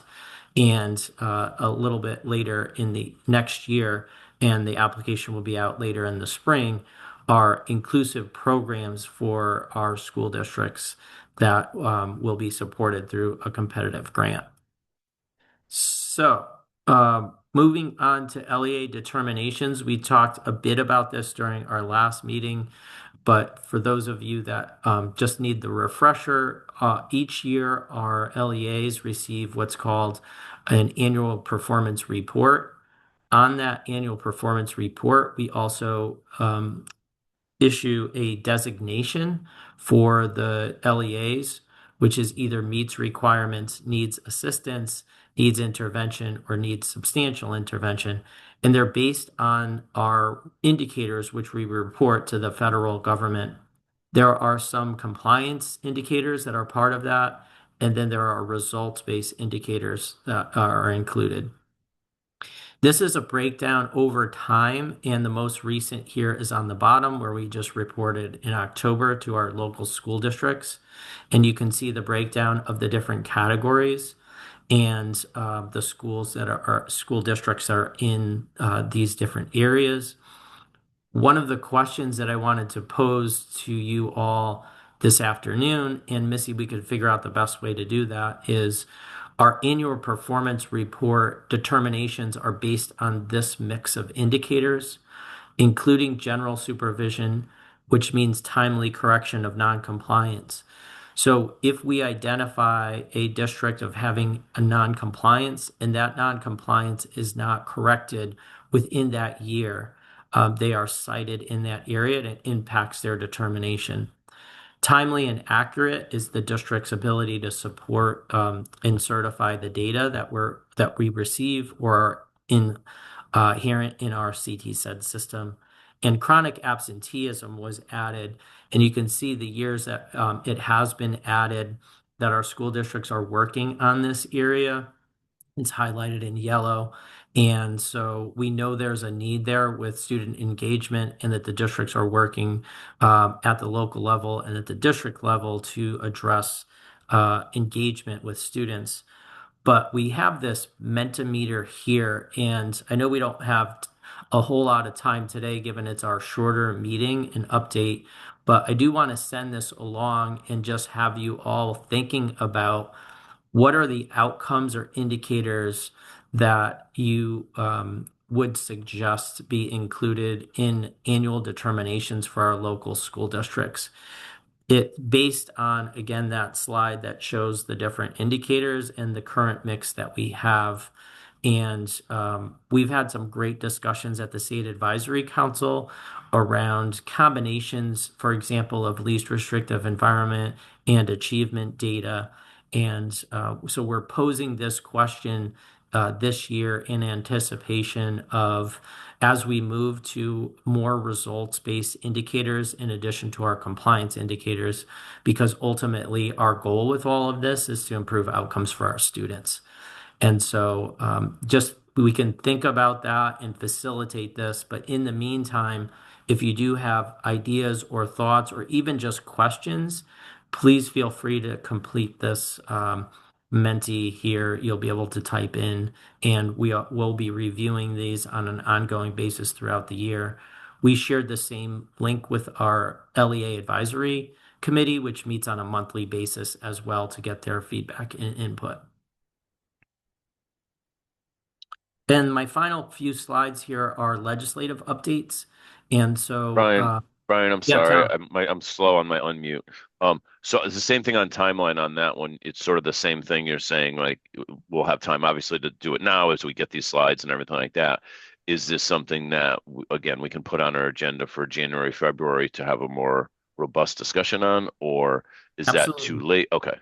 And a little bit later in the next year, and the application will be out later in the spring, are inclusive programs for our school districts that will be supported through a competitive grant. So moving on to LEA determinations, we talked a bit about this during our last meeting. But for those of you that just need the refresher, each year our LEAs receive what's called an annual performance report. On that annual performance report, we also issue a designation for the LEAs, which is either meets requirements, needs assistance, needs intervention, or needs substantial intervention. And they're based on our indicators, which we report to the federal government. There are some compliance indicators that are part of that, and then there are results-based indicators that are included. This is a breakdown over time, and the most recent here is on the bottom, where we just reported in October to our local school districts. And you can see the breakdown of the different categories and the schools that are school districts that are in these different areas. One of the questions that I wanted to pose to you all this afternoon, and Missy, we could figure out the best way to do that, is our annual performance report determinations are based on this mix of indicators, including general supervision, which means timely correction of noncompliance. So if we identify a district of having a noncompliance and that noncompliance is not corrected within that year, they are cited in that area and it impacts their determination. Timely and accurate is the district's ability to support and certify the data that we receive or inherent in our CTSED system. And chronic absenteeism was added, and you can see the years that it has been added that our school districts are working on this area. It's highlighted in yellow. And so we know there's a need there with student engagement and that the districts are working at the local level and at the district level to address engagement with students. But we have this Mentimeter here, and I know we don't have a whole lot of time today given it's our shorter meeting and update, but I do want to send this along and just have you all thinking about what are the outcomes or indicators that you would suggest be included in annual determinations for our local school districts. it based on, again, that slide that shows the different indicators and the current mix that we have. And we've had some great discussions at the State Advisory Council around combinations, for example, of least restrictive environment and achievement data. And so we're posing this question this year in anticipation of, as we move to more results-based indicators in addition to our compliance indicators, because ultimately our goal with all of this is to improve outcomes for our students. And so just we can think about that and facilitate this. But in the meantime, if you do have ideas or thoughts or even just questions, please feel free to complete this Menti here. You'll be able to type in, and we'll be reviewing these on an ongoing basis throughout the year. We shared the same link with our LEA Advisory Committee, which meets on a monthly basis as well to get their feedback and input. And my final few slides here are legislative updates. And so, Brian, I'm yeah, sorry. Tom. I'm slow on my unmute. So it's the same thing on timeline on that one. It's sort of the same thing you're saying, like we'll have time obviously to do it now as we get these slides and everything like that. Is this something that, again, we can put on our agenda for January, February to have a more robust discussion on, or is that too late? Okay.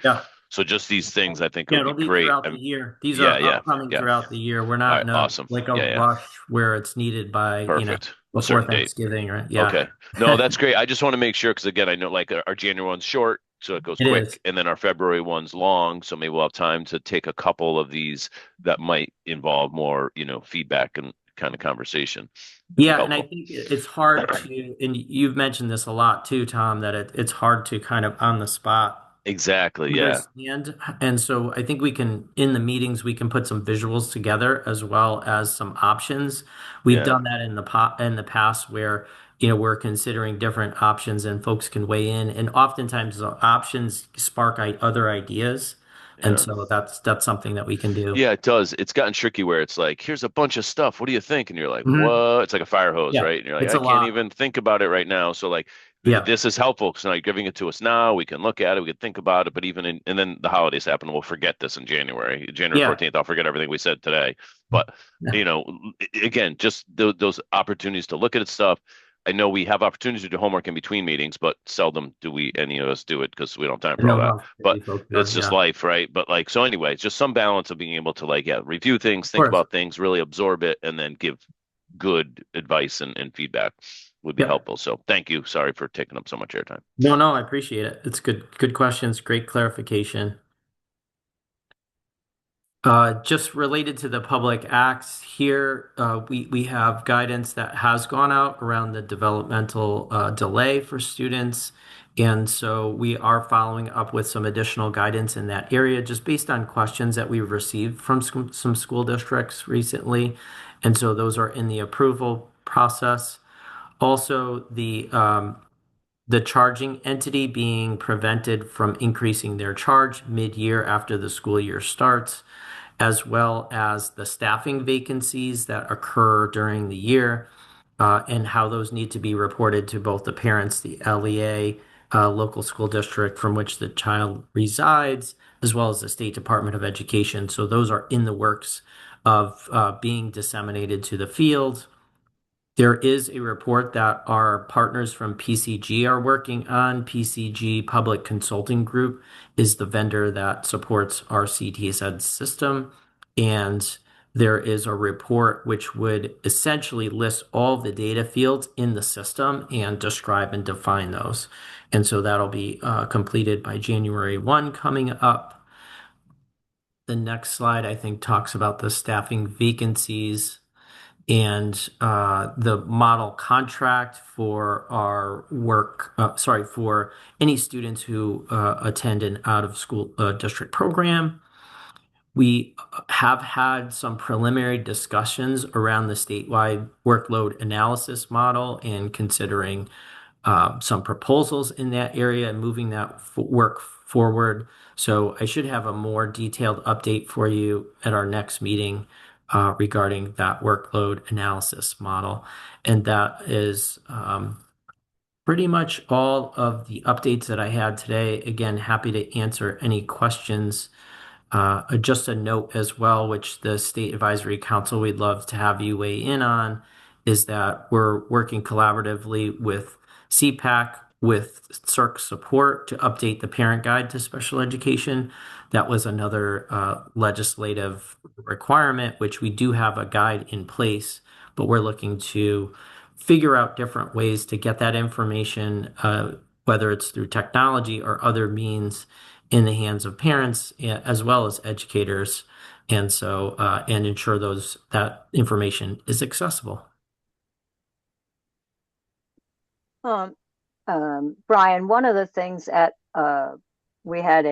Yeah. So just these things I think Yeah, would it'll be be great. throughout the year. These Yeah, are yeah, upcoming yeah. throughout the year. We're All not right, in awesome. like a Yeah. rush where it's needed by, Perfect. A before certain date. Thanksgiving, right? Yeah. Okay. No, that's great. I just want to make sure, because again, I know like our January one's short, so it goes It quick, is. and then our February one's long, so maybe we'll have time to take a couple of these that might involve more, feedback and kind of conversation. Yeah, and I think it's hard to, and you've mentioned this a lot too, Tom, that it's hard to kind of on the spot Exactly. Yeah. understand. And so I think we can, in the meetings, we can put some visuals together as well as some options. We've Yeah. done that in the past where, we're considering different options and folks can weigh in. And oftentimes the options spark other ideas. And Yeah. so that's something that we can do. Yeah, it does. It's gotten tricky where it's like, here's a bunch of stuff. What do you think? And you're like, Mhm. what? It's like a fire hose, Yeah, right? And you're like, it's I a can't lot. even think about it right now. So like, Yeah. this is helpful because now you're giving it to us now. We can look at it. We can think about it. But even and then the holidays happen. We'll forget this in January. January Yeah. 14th, I'll forget everything we said today. But, again, just those opportunities to look at stuff. I know we have opportunities to do homework in between meetings, but seldom do any of us do it because we don't have time for all that. But it's just life, right? But so anyway, it's just some balance of being able to review things, think about things, really absorb it, and then give good advice and feedback would be helpful. So thank you. Sorry for taking up so much airtime. No, I appreciate it. It's good questions, great clarification. Just related to the public acts here, we have guidance that has gone out around the developmental delay for students. And so we are following up with some additional guidance in that area, just based on questions that we've received from some school districts recently. And so those are in the approval process. Also, the charging entity being prevented from increasing their charge mid-year after the school year starts, as well as the staffing vacancies that occur during the year, and how those need to be reported to both the parents, the LEA, local school district from which the child resides, as well as the State Department of Education. So those are in the works of being disseminated to the field. There is a report that our partners from PCG are working on. PCG Public Consulting Group is the vendor that supports our CTSED system. And there is a report which would essentially list all the data fields in the system and describe and define those. And so that'll be completed by January 1 coming up. The next slide, I think, talks about the staffing vacancies and the model contract for our work, for any students who attend an out-of-school district program. We have had some preliminary discussions around the statewide workload analysis model and considering some proposals in that area and moving that work forward. So I should have a more detailed update for you at our next meeting regarding that workload analysis model. And that is pretty much all of the updates that I had today. Again, happy to answer any questions. Just a note as well, which the State Advisory Council we'd love to have you weigh in on, is that we're working collaboratively with CPAC, with CERC support to update the parent guide to special education. That was another legislative requirement, which we do have a guide in place, but we're looking to figure out different ways to get that information, whether it's through technology or other means, in the hands of parents as well as educators, and so and ensure that information is accessible. Brian, one of the things we had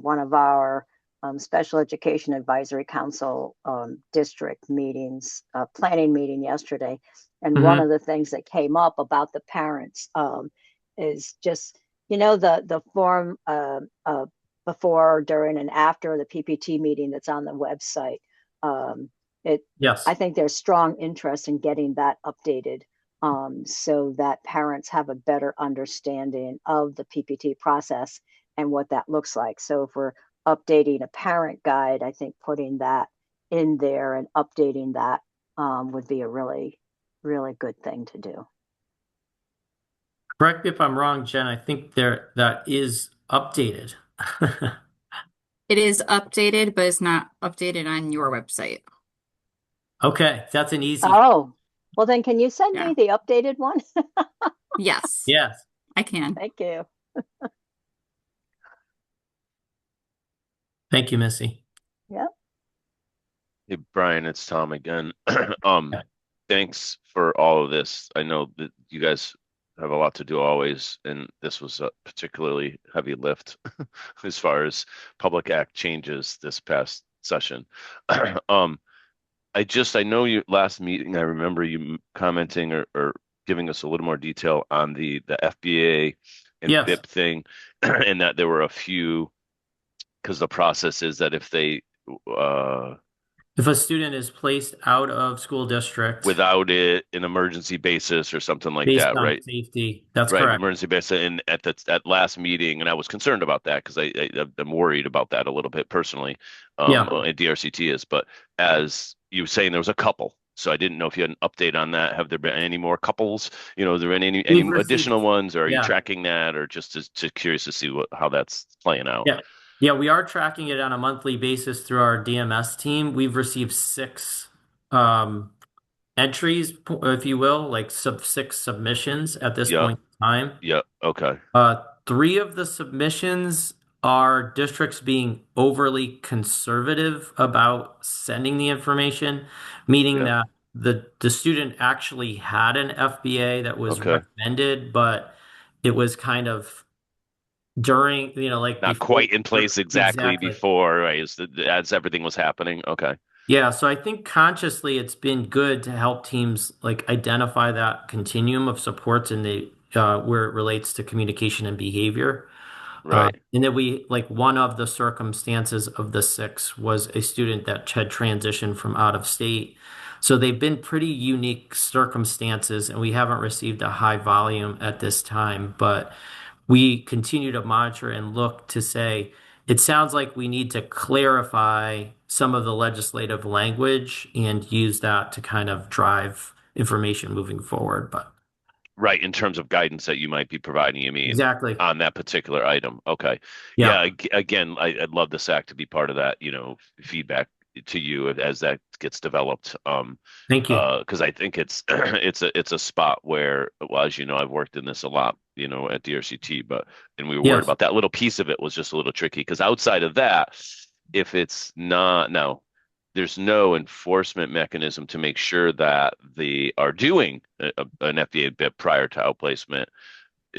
one of our Special Education Advisory Council district meetings, planning meeting yesterday, and one of the things that came up about the parents is just, the form before, during, and after the PPT meeting that's on the website. Yes. I think there's strong interest in getting that updated so that parents have a better understanding of the PPT process and what that looks like. So if we're updating a parent guide, I think putting that in there and updating that would be a really, really good thing to do. Correct me if I'm wrong, Jen. I think that is updated. It is updated, but it's not updated on your website. Okay, that's an easy. Oh, well then can you send me the updated one? Yes. Yes. I can. Thank you. Thank you, Missy. Yep. Hey, Brian, it's Tom again. Thanks for all of this. I know that you guys have a lot to do always, and this was a particularly heavy lift as far as Public Act changes this past session. I know you last meeting, I remember you commenting or giving us a little more detail on the FBA and Yes. BIP thing, and that there were a few, because the process is that if a student is placed out of school district without an emergency basis or something like based that, on right? safety, that's Right, correct. emergency basis. And at last meeting, and I was concerned about that because I'm worried about that a little bit personally. Yeah. And DRCT is, but as you were saying, there was a couple. So I didn't know if you had an update on that. Have there been any more couples? Is there any We've received- additional ones, or are you Yeah. tracking that, or just curious to see how that's playing out? Yeah, we are tracking it on a monthly basis through our DMS team. We've received 6 entries, if you will, like 6 submissions at this point in time. Yeah. Okay. 3 of the submissions are districts being overly conservative about sending the information, meaning that the student actually had an FBA that was recommended, but it was kind of during, like Not before, quite in place exactly before, right? As everything was happening. Okay. Yeah, so I think consciously it's been good to help teams like identify that continuum of supports in the where it relates to communication and behavior. Right. And then one of the circumstances of the 6 was a student that had transitioned from out of state. So they've been pretty unique circumstances, and we haven't received a high volume at this time, but we continue to monitor and look to say, it sounds like we need to clarify some of the legislative language and use that to kind of drive information moving forward. But right, in terms of guidance that you might be providing, you mean exactly on that particular item. Okay. Yeah. Again, I'd love the SAC to be part of that, feedback to you as that gets developed. Thank you. Because I think it's a spot where, well, as you know, I've worked in this a lot, at DRCT, and we were worried about that little piece of it was just a little tricky, because outside of that, if it's not, there's no enforcement mechanism to make sure that they are doing an FBA BIP prior to outplacement.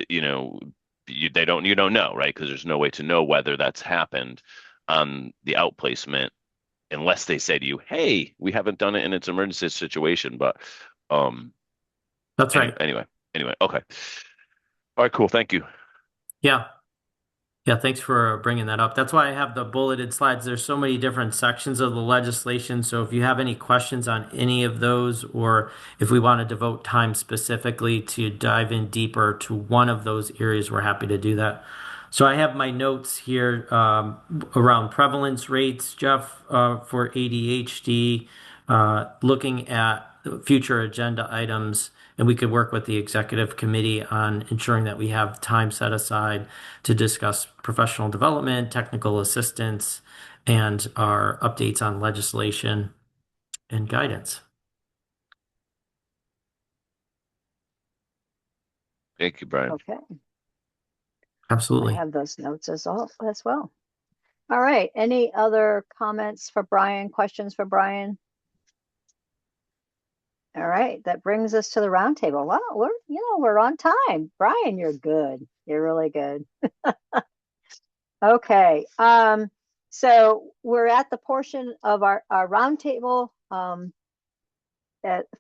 You don't know, right? Because there's no way to know whether that's happened on the outplacement unless they say to you, "Hey, we haven't done it in its emergency situation." But that's right. Anyway, okay. All right, cool. Thank you. Yeah. Yeah, thanks for bringing that up. That's why I have the bulleted slides. There's so many different sections of the legislation. So if you have any questions on any of those, or if we want to devote time specifically to dive in deeper to one of those areas, we're happy to do that. So I have my notes here around prevalence rates, Jeff, for ADHD, looking at future agenda items, and we could work with the executive committee on ensuring that we have time set aside to discuss professional development, technical assistance, and our updates on legislation and guidance. Thank you, Brian. Okay. Absolutely. I have those notes as well. All right. Any other comments for Brian? Questions for Brian? All right. That brings us to the roundtable. Wow, we're on time. Brian, you're good. You're really good. Okay. So we're at the portion of our roundtable.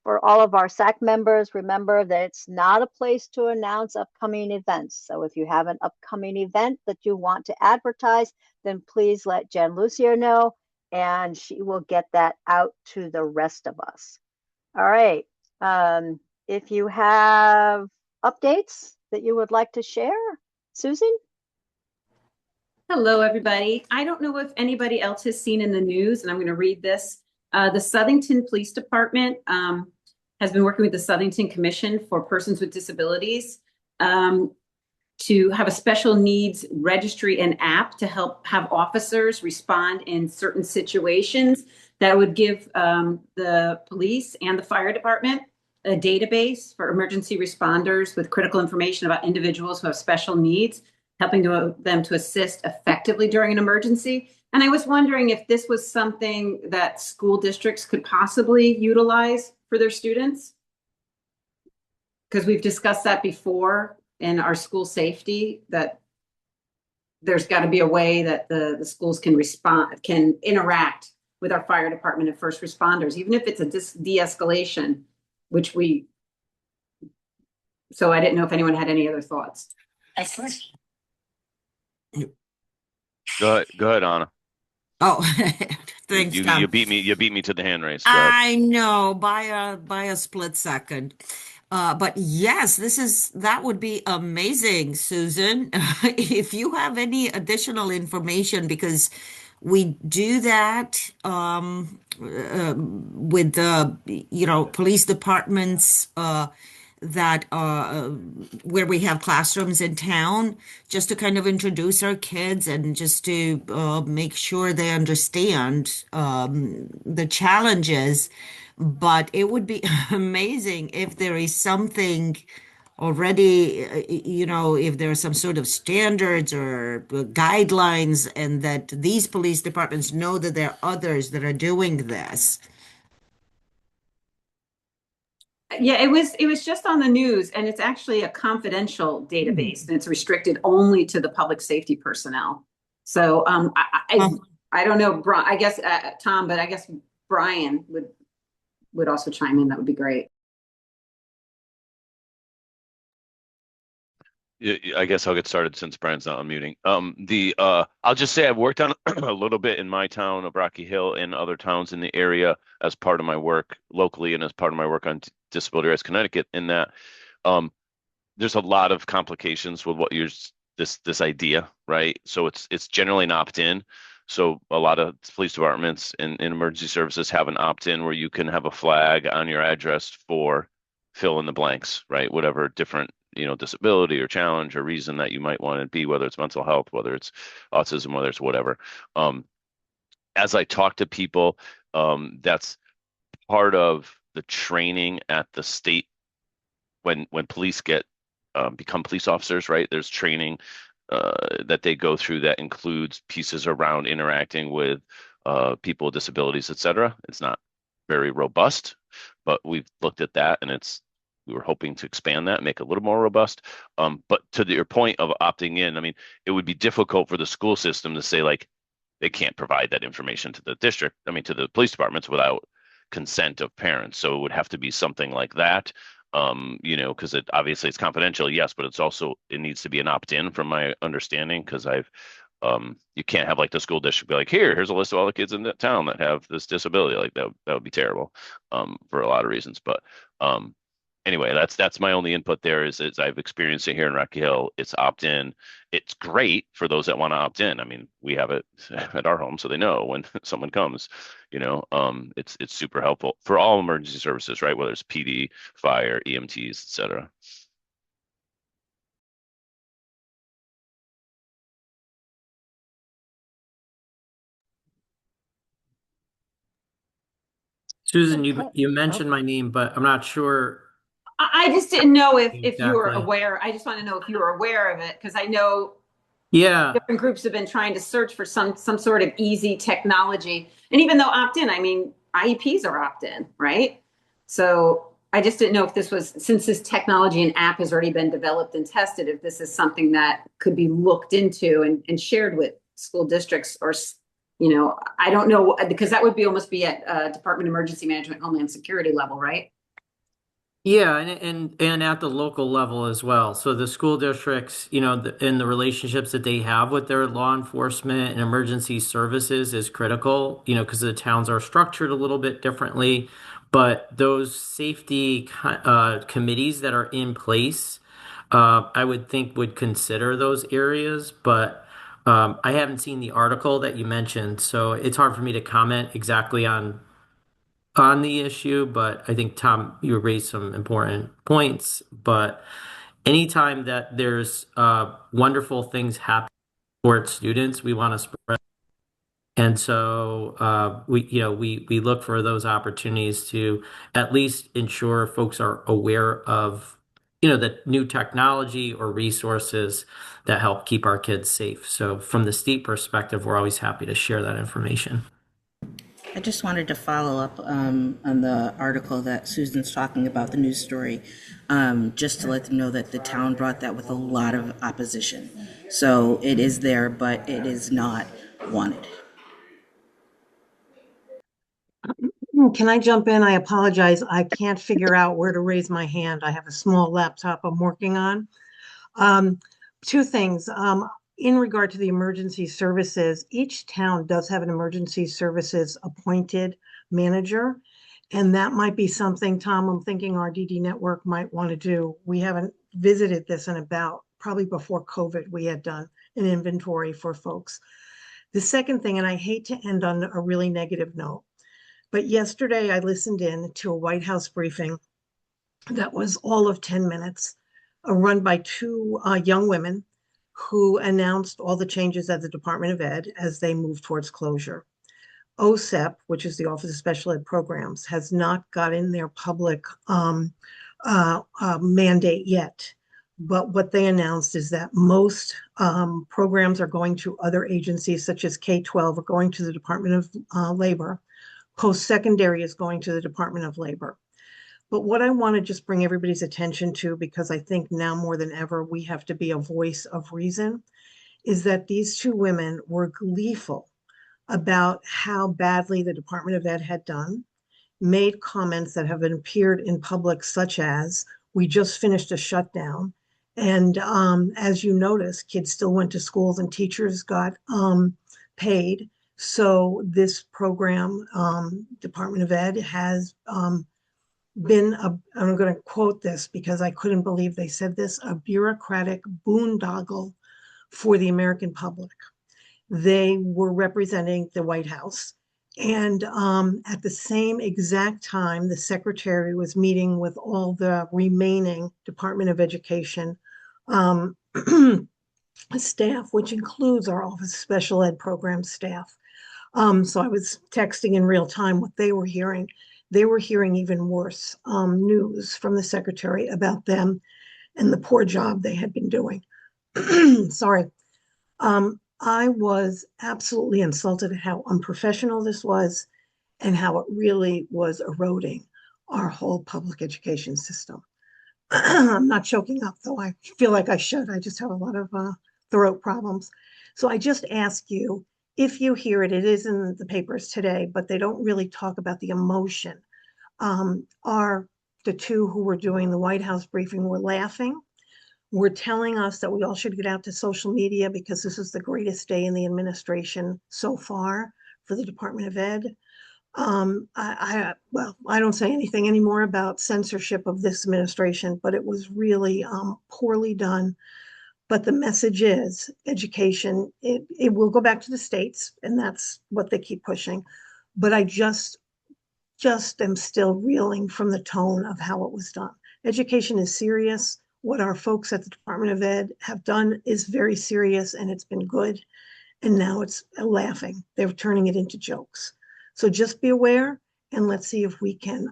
For all of our SAC members, remember that it's not a place to announce upcoming events. So if you have an upcoming event that you want to advertise, then please let Jen Lucier know, and she will get that out to the rest of us. All right. If you have updates that you would like to share, Susan? Hello, everybody. I don't know if anybody else has seen in the news, and I'm going to read this. The Southington Police Department has been working with the Southington Commission for Persons with Disabilities to have a special needs registry and app to help have officers respond in certain situations that would give the police and the fire department a database for emergency responders with critical information about individuals who have special needs, helping them to assist effectively during an emergency. And I was wondering if this was something that school districts could possibly utilize for their students. Because we've discussed that before in our school safety, that there's got to be a way that the schools can interact with our fire department and first responders, even if it's a de-escalation, so I didn't know if anyone had any other thoughts. Go ahead, Anna. Oh, thanks, Tom. You beat me to the hand raise. Go ahead. I know by a split second. But yes, that would be amazing, Susan. If you have any additional information, because we do that with the police departments that where we have classrooms in town, just to kind of introduce our kids and just to make sure they understand the challenges. But it would be amazing if there is something already, if there are some sort of standards or guidelines, and that these police departments know that there are others that are doing this. Yeah, it was just on the news, and it's actually a confidential database, and it's restricted only to the public safety personnel. So I don't know, I guess Tom, but I guess Brian would also chime in. That would be great. I guess I'll get started since Brian's not unmuting. I'll just say I've worked on a little bit in my town of Rocky Hill and other towns in the area as part of my work locally and as part of my work on Disability Rights Connecticut, in that there's a lot of complications with this idea, right? So it's generally an opt-in. So a lot of police departments and emergency services have an opt-in where you can have a flag on your address for fill in the blanks, right? Whatever different disability or challenge or reason that you might want to be, whether it's mental health, whether it's autism, whether it's whatever. As I talk to people, that's part of the training at the state when police become police officers, right? There's training that they go through that includes pieces around interacting with people with disabilities, etc. It's not very robust, but we've looked at that, and we were hoping to expand that, make it a little more robust. But to your point of opting in, I mean, it would be difficult for the school system to say, like, they can't provide that information to the to the police departments without consent of parents. So it would have to be something like that. You know, because it obviously it's confidential, yes, but it's also it needs to be an opt-in from my understanding, because you can't have like the school district be like, here's a list of all the kids in the town that have this disability. Like that would be terrible, for a lot of reasons. But anyway, that's my only input there is I've experienced it here in Rocky Hill. It's opt-in. It's great for those that want to opt in. I mean, we have it at our home, so they know when someone comes, you know, it's super helpful for all emergency services, right? Whether it's PD, fire, EMTs, etc. Susan, Okay. you mentioned my name, but I'm not sure. I just didn't know if you were Exactly. aware. I just want to know if you were aware of it, because I know Yeah, different groups have been trying to search for some sort of easy technology. And even though opt-in, I mean, IEPs are opt-in, right? So I just didn't know if this was, since this technology and app has already been developed and tested, if this is something that could be looked into and shared with school districts, or, you know, I don't know, because that would be almost be at Department of Emergency Management, Homeland Security level, right? yeah, and at the local level as well. So the school districts, you know, and the relationships that they have with their law enforcement and emergency services is critical, you know, because the towns are structured a little bit differently. But those safety committees that are in place, I would think would consider those areas. But I haven't seen the article that you mentioned, so it's hard for me to comment exactly on the issue, but I think Tom, you raised some important points. But anytime that there's wonderful things happen for its students, we want to spread. And so we look for those opportunities to at least ensure folks are aware of, you know, the new technology or resources that help keep our kids safe. So from the state perspective, we're always happy to share that information. I just wanted to follow up on the article that Susan's talking about, the news story, just to let them know that the town brought that with a lot of opposition. So it is there, but it is not wanted. Can I jump in? I apologize. I can't figure out where to raise my hand. I have a small laptop I'm working on. Two things. In regard to the emergency services, each town does have an emergency services appointed manager. And that might be something, Tom, I'm thinking our DD network might want to do. We haven't visited this in about, probably before COVID, we had done an inventory for folks. The second thing, and I hate to end on a really negative note, but yesterday I listened in to a White House briefing that was all of 10 minutes, run by two young women who announced all the changes at the Department of Ed as they move towards closure. OSEP, which is the Office of Special Ed Programs, has not got in their public mandate yet. But what they announced is that most programs are going to other agencies, such as K-12, are going to the Department of Labor. Post-secondary is going to the Department of Labor. But what I want to just bring everybody's attention to, because I think now more than ever, we have to be a voice of reason, is that these two women were gleeful about how badly the Department of Ed had done, made comments that have appeared in public, such as, we just finished a shutdown. And as you notice, kids still went to schools and teachers got paid. So this program, Department of Ed, has been, I'm going to quote this because I couldn't believe they said this, a bureaucratic boondoggle for the American public. They were representing the White House. And at the same exact time, the secretary was meeting with all the remaining Department of Education staff, which includes our Office of Special Ed program staff. So I was texting in real time what they were hearing. They were hearing even worse news from the secretary about them and the poor job they had been doing. Sorry. I was absolutely insulted at how unprofessional this was and how it really was eroding our whole public education system. I'm not choking up, though I feel like I should. I just have a lot of throat problems. So I just ask you, if you hear it, it is in the papers today, but they don't really talk about the emotion. Our the two who were doing the White House briefing were laughing, were telling us that we all should get out to social media because this is the greatest day in the administration so far for the Department of Ed. Well, I don't say anything anymore about censorship of this administration, but it was really poorly done. But the message is education, it will go back to the states, and that's what they keep pushing. But I just am still reeling from the tone of how it was done. Education is serious. What our folks at the Department of Ed have done is very serious, and it's been good. And now it's laughing. They're turning it into jokes. So just be aware, and let's see if we can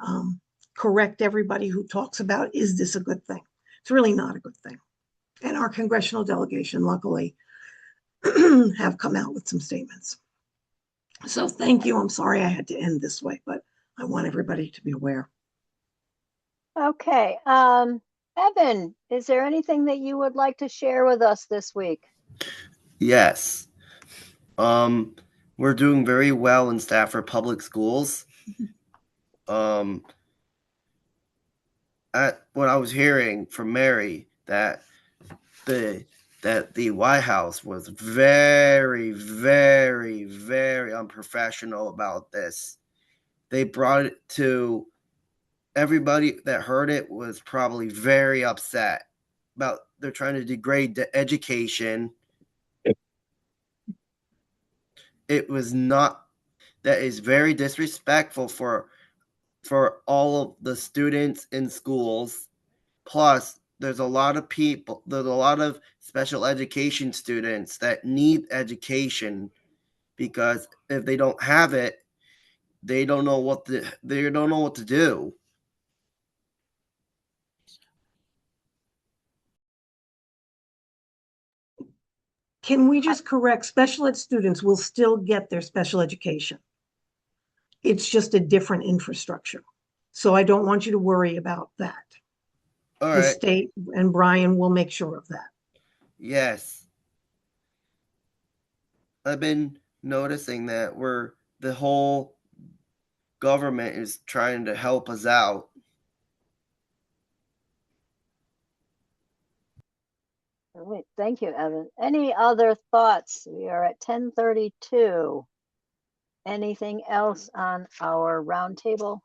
correct everybody who talks about, is this a good thing? It's really not a good thing. And our congressional delegation, luckily, have come out with some statements. So thank you. I'm sorry I had to end this way, but I want everybody to be aware. Okay. Evan, is there anything that you would like to share with us this week? Yes. We're doing very well in Stafford Public Schools. At what I was hearing from Mary that the White House was very, very, very unprofessional about this. They brought it to everybody that heard it was probably very upset about they're trying to degrade the education. It was not, that is very disrespectful for all of the students in schools. Plus, there's a lot of special education students that need education because if they don't have it, they don't know what to do. Can we just correct, special ed students will still get their special education. It's just a different infrastructure. So I don't want you to worry about that. All The right. state and Brian will make sure of that. Yes. I've been noticing that the whole government is trying to help us out. All right. Thank you, Evan. Any other thoughts? We are at 10:32. Anything else on our roundtable?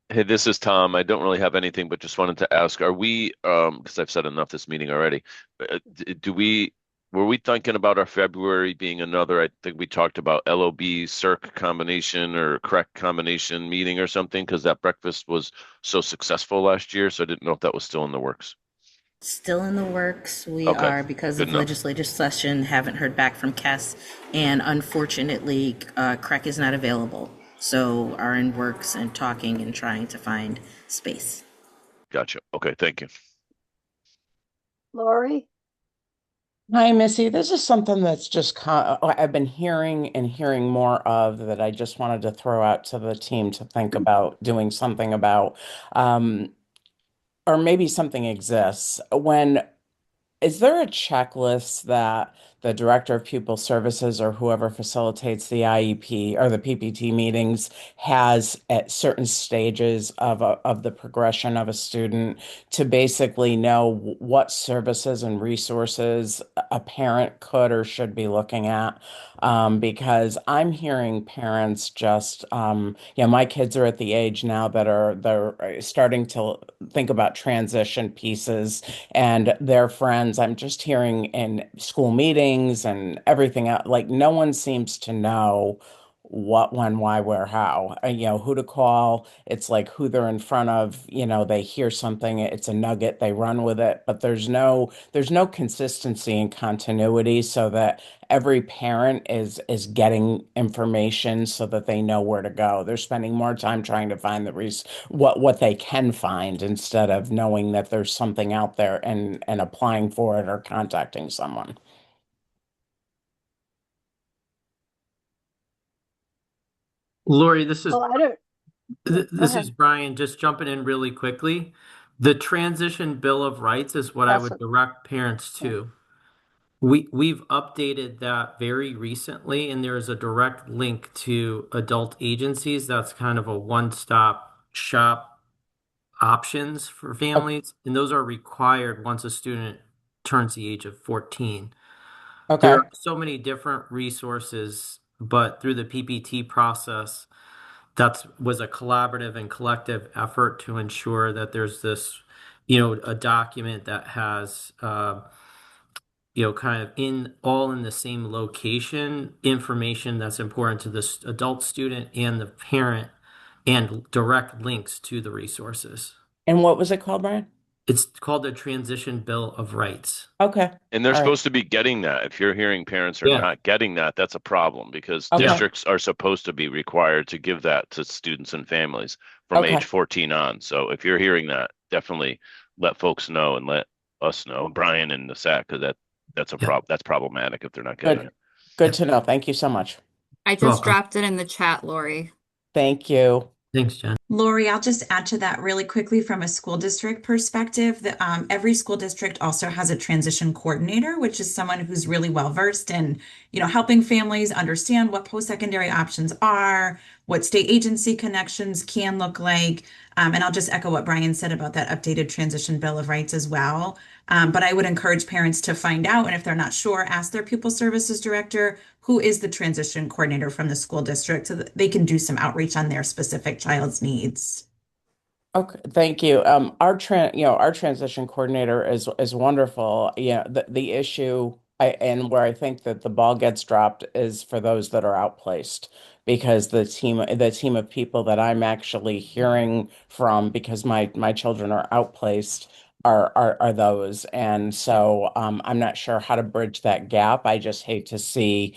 Hey, this is Tom. I don't really have anything, but just wanted to ask, are we, because I've said enough this meeting already, were we thinking about our February being another, I think we talked about LOB, CIRC combination or correct combination meeting or something, because that breakfast was so successful last year. So I didn't know if that was still in the works. Still in the works. We Okay, are, because good of enough. legislative session, haven't heard back from Kess, and unfortunately, CREC is not available. So are in works and talking and trying to find space. Gotcha. Okay, thank you. Lori? Hi, Missy. This is something that's just I've been hearing and hearing more of that I just wanted to throw out to the team to think about doing something about. Or maybe something exists. Is there a checklist that the Director of Pupil Services or whoever facilitates the IEP or the PPT meetings has at certain stages of the progression of a student to basically know what services and resources a parent could or should be looking at? Because I'm hearing parents just, my kids are at the age now that they're starting to think about transition pieces and their friends. I'm just hearing in school meetings and everything else, like no one seems to know what, when, why, where, how, who to call. It's like who they're in front of, they hear something, it's a nugget, they run with it, but there's no consistency and continuity so that every parent is getting information so that they know where to go. They're spending more time trying to find what they can find instead of knowing that there's something out there and applying for it or contacting someone. Lori, this is Well, I don't. Go this ahead. is Brian. Just jumping in really quickly. The Transition Bill of Rights is what I That's would what, direct parents to. We've updated that very recently, and there is a direct link to adult agencies. That's kind of a one-stop shop options for families, and those are required once a student turns the age of 14. Okay. There are so many different resources, but through the PPT process, that was a collaborative and collective effort to ensure that there's this, a document that has, kind of all in the same location, information that's important to the adult student and the parent, and direct links to the resources. And what was it called, Brian? It's called the Transition Bill of Rights. Okay. And they're All right. supposed to be getting that. If you're hearing parents are Yeah. not getting that, that's a problem, because Okay. districts are supposed to be required to give that to students and families from Okay. age 14 on. So if you're hearing that, definitely let folks know and let us know, Brian and the SAC, because that's that's problematic if they're not getting it. Good to know. Thank you so much. I just Welcome. dropped it in the chat, Lori. Thank you. Thanks, Jen. Lori, I'll just add to that really quickly from a school district perspective. Every school district also has a transition coordinator, which is someone who's really well versed in, helping families understand what post-secondary options are, what state agency connections can look like. And I'll just echo what Brian said about that updated transition bill of rights as well. But I would encourage parents to find out, and if they're not sure, ask their pupil services director, who is the transition coordinator from the school district, so that they can do some outreach on their specific child's needs. Okay, thank you. Our transition coordinator is wonderful. Yeah, the issue and where I think that the ball gets dropped is for those that are outplaced, because the team of people that I'm actually hearing from, because my children are outplaced, are those. And so I'm not sure how to bridge that gap. I just hate to see,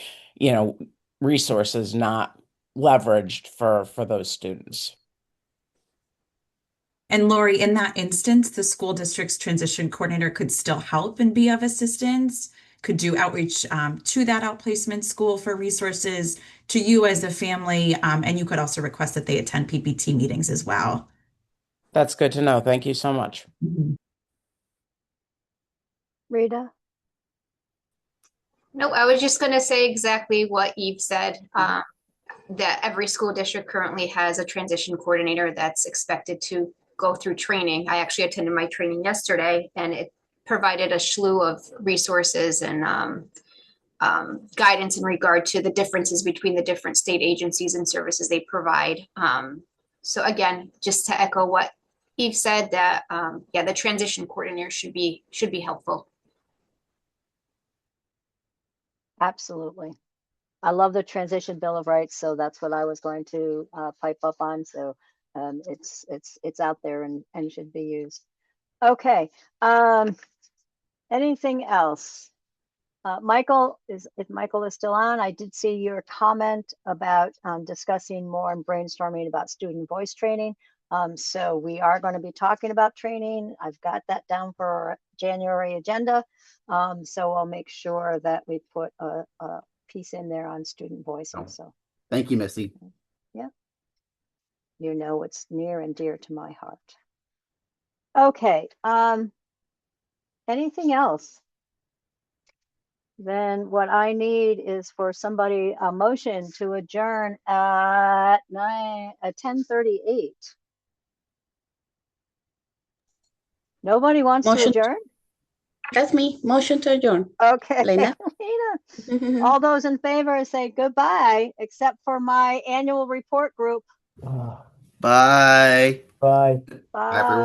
resources not leveraged for those students. And Lori, in that instance, the school district's transition coordinator could still help and be of assistance, could do outreach to that outplacement school for resources, to you as a family, and you could also request that they attend PPT meetings as well. That's good to know. Thank you so much. Rita? No, I was just going to say exactly what Eve said, that every school district currently has a transition coordinator that's expected to go through training. I actually attended my training yesterday, and it provided a slew of resources and guidance in regard to the differences between the different state agencies and services they provide. So again, just to echo what Eve said, that the transition coordinator should be helpful. Absolutely. I love the Transition Bill of Rights, so that's what I was going to pipe up on. So it's out there and should be used. Okay. Anything else? Michael, if Michael is still on, I did see your comment about discussing more and brainstorming about student voice training. So we are going to be talking about training. I've got that down for our January agenda. So I'll make sure that we put a piece in there on student voice also. Thank you, Missy. Yeah. You know, it's near and dear to my heart. Okay. Anything else? Then what I need is for somebody, a motion to adjourn at 10:38. Nobody wants to adjourn? That's me. Motion to adjourn. Okay. Lena? Lena. All those in favor say goodbye, except for my annual report group. Bye. Bye. Bye. Everyone.